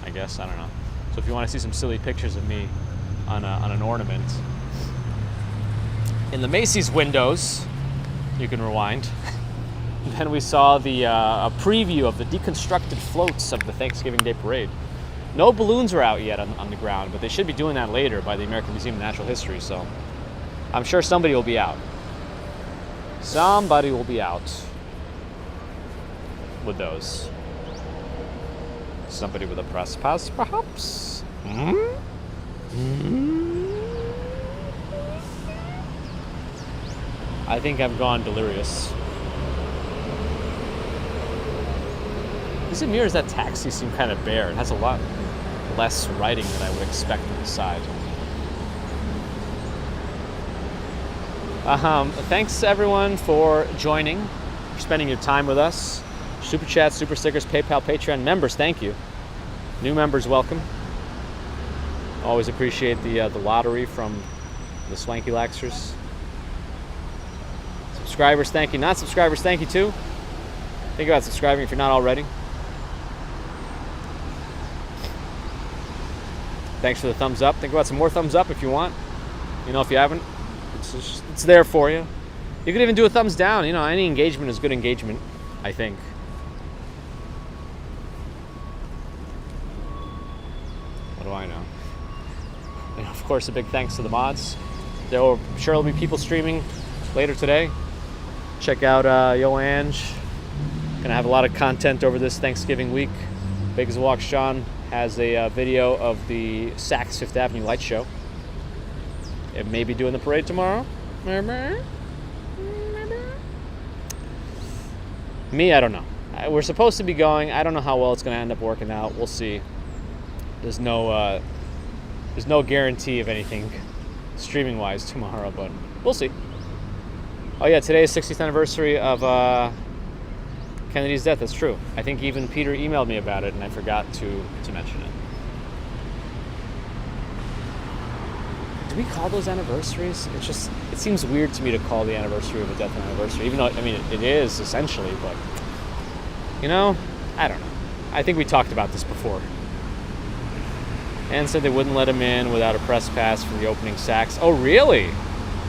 I guess, I don't know. So if you want to see some silly pictures of me on an ornament in the Macy's windows, you can rewind. Then we saw a preview of the deconstructed floats of the Thanksgiving Day Parade. No balloons are out yet on the ground, but they should be doing that later by the American Museum of Natural History, so I'm sure somebody will be out. Somebody will be out with those. Somebody with a press pass, perhaps? I think I've gone delirious. Is it me or does that taxi seem kind of bare? It has a lot less writing than I would expect on the side. Thanks everyone for joining, for spending your time with us. Super Chats, Super Stickers, PayPal, Patreon members, thank you. New members, welcome. Always appreciate the lottery from the Swanky Laxers. Subscribers, thank you. Non-subscribers, thank you too. Think about subscribing if you're not already. Thanks for the thumbs up. Think about some more thumbs up if you want. You know, if you haven't, it's there for you. You could even do a thumbs down. You know, any engagement is good engagement, I think. What do I know? And of course, a big thanks to the mods. I'm sure there'll be people streaming later today. Check out Yo Ange. Gonna have a lot of content over this Thanksgiving week. Big as a Walk Sean has a video of the Saks Fifth Avenue Light Show. It may be doing the parade tomorrow. Me, I don't know. We're supposed to be going. I don't know how well it's going to end up working out. We'll see. There's no guarantee of anything streaming-wise tomorrow, but we'll see. Oh yeah, today is 60th anniversary of Kennedy's death. That's true. I think even Peter emailed me about it, and I forgot to mention it. Do we call those anniversaries? It seems weird to me to call the anniversary of a death an anniversary, even though, I mean, it is essentially, but, you know, I don't know. I think we talked about this before. And said they wouldn't let him in without a press pass for the opening Saks. Oh, really?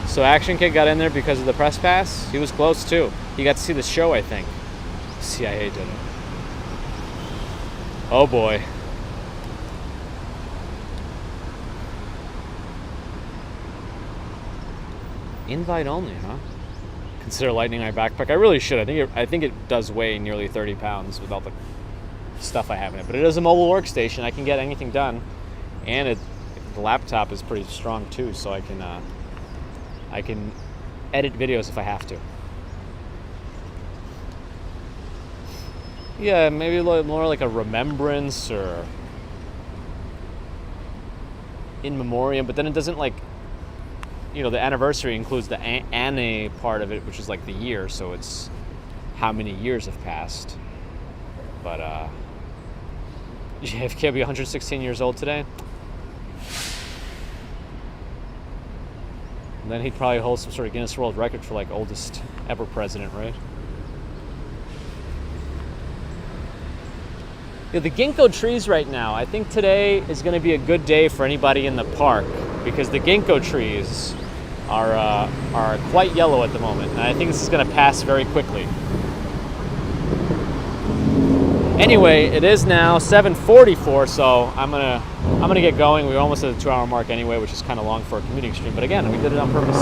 So Action Kid got in there because of the press pass? He was close, too. He got to see the show, I think. CIA did it. Oh, boy. Invite only, huh? Consider lightening my backpack. I really should. I think it does weigh nearly 30 pounds with all the stuff I have in it. But it is a mobile workstation. I can get anything done, and the laptop is pretty strong too, so I can edit videos if I have to. Yeah, maybe more like a remembrance or in memoriam. But then it doesn't like. You know, the anniversary includes the Anne part of it, which is like the year, so it's how many years have passed. But JFK will be 116 years old today. And then he'd probably hold some sort of Guinness World Record for like oldest ever president, right? The ginkgo trees right now, I think today is going to be a good day for anybody in the park because the ginkgo trees are quite yellow at the moment, and I think this is going to pass very quickly. Anyway, it is now 7:44, so I'm gonna get going. We're almost at the 2-hour mark anyway, which is kind of long for a commuting stream. But again, we did it on purpose.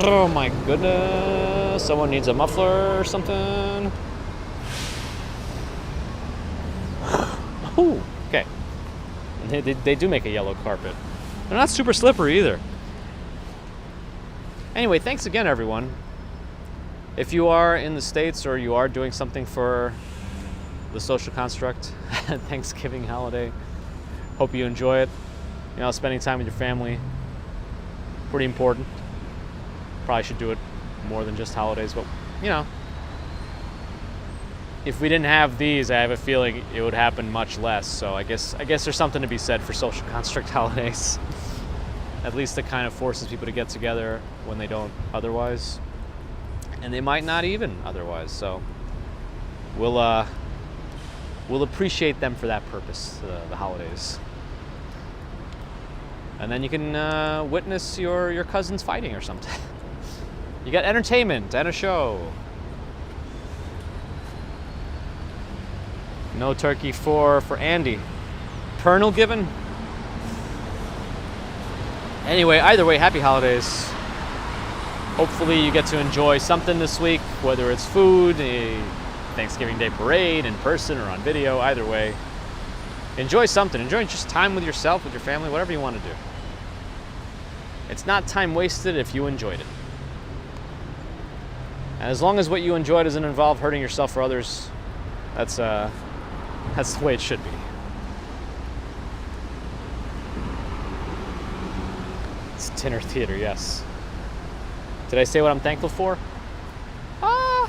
Oh my goodness! Someone needs a muffler or something. Ooh, okay. They do make a yellow carpet. They're not super slippery either. Anyway, thanks again, everyone. If you are in the States or you are doing something for the social construct, Thanksgiving holiday, hope you enjoy it. You know, spending time with your family, pretty important. Probably should do it more than just holidays, but you know, if we didn't have these, I have a feeling it would happen much less. So I guess there's something to be said for social construct holidays. At least it kind of forces people to get together when they don't otherwise. And they might not even otherwise, so we'll appreciate them for that purpose, the holidays. And then you can witness your cousins fighting or something. You got entertainment and a show. No turkey for Andy. Pernal given? Anyway, either way, happy holidays. Hopefully you get to enjoy something this week, whether it's food, a Thanksgiving Day parade in person or on video, either way. Enjoy something. Enjoy just time with yourself, with your family, whatever you want to do. It's not time wasted if you enjoyed it. And as long as what you enjoy doesn't involve hurting yourself or others, that's the way it should be. It's dinner theater, yes. Did I say what I'm thankful for? I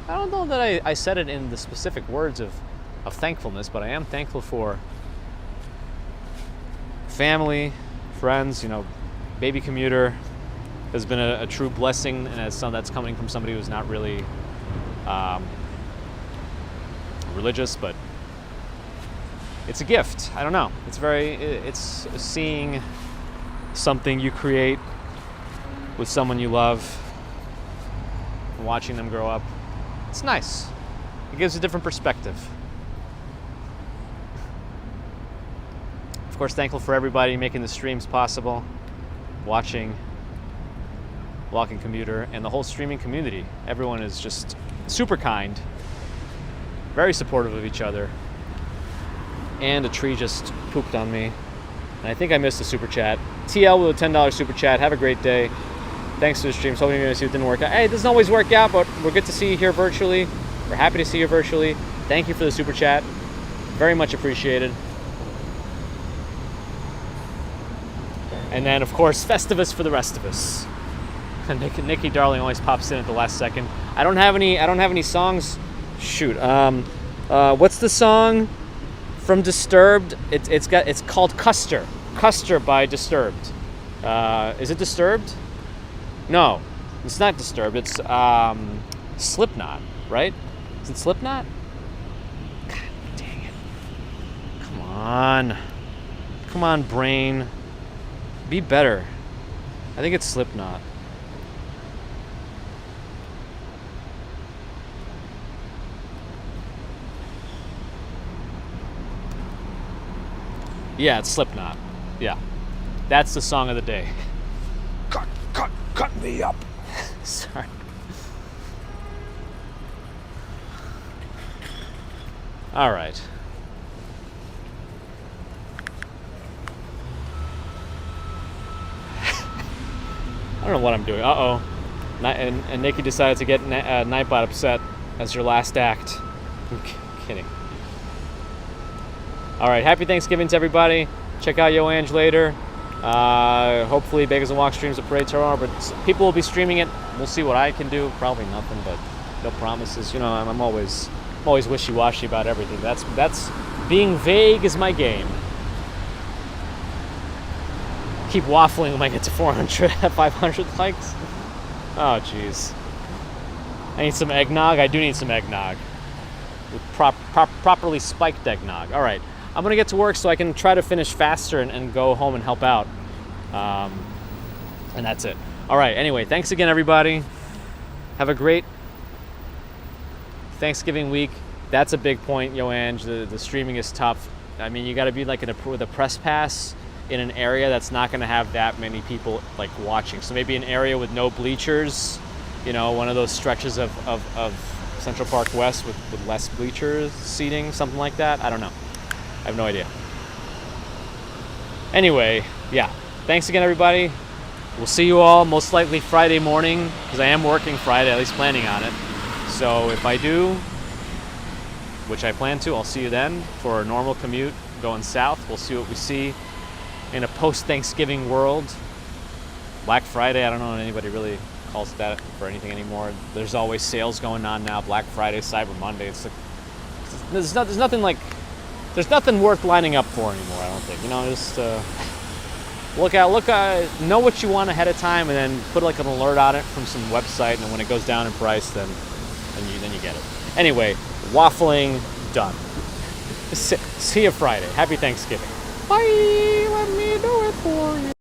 don't know that I said it in the specific words of thankfulness, but I am thankful for family, friends. You know, baby commuter has been a true blessing, and as some that's coming from somebody who's not really religious, but it's a gift. I don't know. It's seeing something you create with someone you love and watching them grow up. It's nice. It gives a different perspective. Of course, thankful for everybody making the streams possible, watching, Walking Commuter, and the whole streaming community. Everyone is just super kind, very supportive of each other. And a tree just pooped on me. And I think I missed a super chat. TL with a $10 super chat. Have a great day. Thanks to the streams. Hoping you're going to see it didn't work out. Hey, it doesn't always work out, but we're good to see you here virtually. We're happy to see you virtually. Thank you for the super chat. Very much appreciated. And then, of course, Festivus for the rest of us. Nikki Darling always pops in at the last second. I don't have any songs. Shoot. What's the song from Disturbed? It's called Custer. Custer by Disturbed. Is it Disturbed? No, it's not Disturbed. It's Slipknot, right? Is it Slipknot? God dang it. Come on, brain. Be better. I think it's Slipknot. Yeah, it's Slipknot. Yeah. That's the song of the day. Cut me up. Sorry. All right. I don't know what I'm doing. Uh-oh. And Nikki decided to get Nightbot upset as your last act. I'm kidding. All right, happy Thanksgiving to everybody. Check out Yo Ange later. Hopefully Bagels and Walk streams a parade tomorrow, but people will be streaming it. We'll see what I can do. Probably nothing, but no promises. You know, I'm always wishy-washy about everything. That's being vague is my game. Keep waffling when I get to 400, 500 likes. Oh, jeez. I need some eggnog. I do need some eggnog with properly spiked eggnog. All right, I'm gonna get to work so I can try to finish faster and go home and help out. And that's it. All right, anyway, thanks again, everybody. Have a great Thanksgiving week. That's a big point, Ange. The streaming is tough. I mean, you got to be like with a press pass in an area that's not going to have that many people like watching. So maybe an area with no bleachers, one of those stretches of Central Park West with less bleachers seating, something like that. I don't know. I have no idea. Anyway, yeah. Thanks again, everybody. We'll see you all most likely Friday morning, because I am working Friday, at least planning on it. So if I do, which I plan to, I'll see you then for a normal commute going south. We'll see what we see in a post-Thanksgiving world. Black Friday, I don't know if anybody really calls that for anything anymore. There's always sales going on now. Black Friday, Cyber Monday. It's like, there's nothing worth lining up for anymore, I don't think. Just look out, know what you want ahead of time, and then put like an alert on it from some website, and then when it goes down in price, then you get it. Anyway, waffling done. See you Friday. Happy Thanksgiving. Bye. Let me do it for you.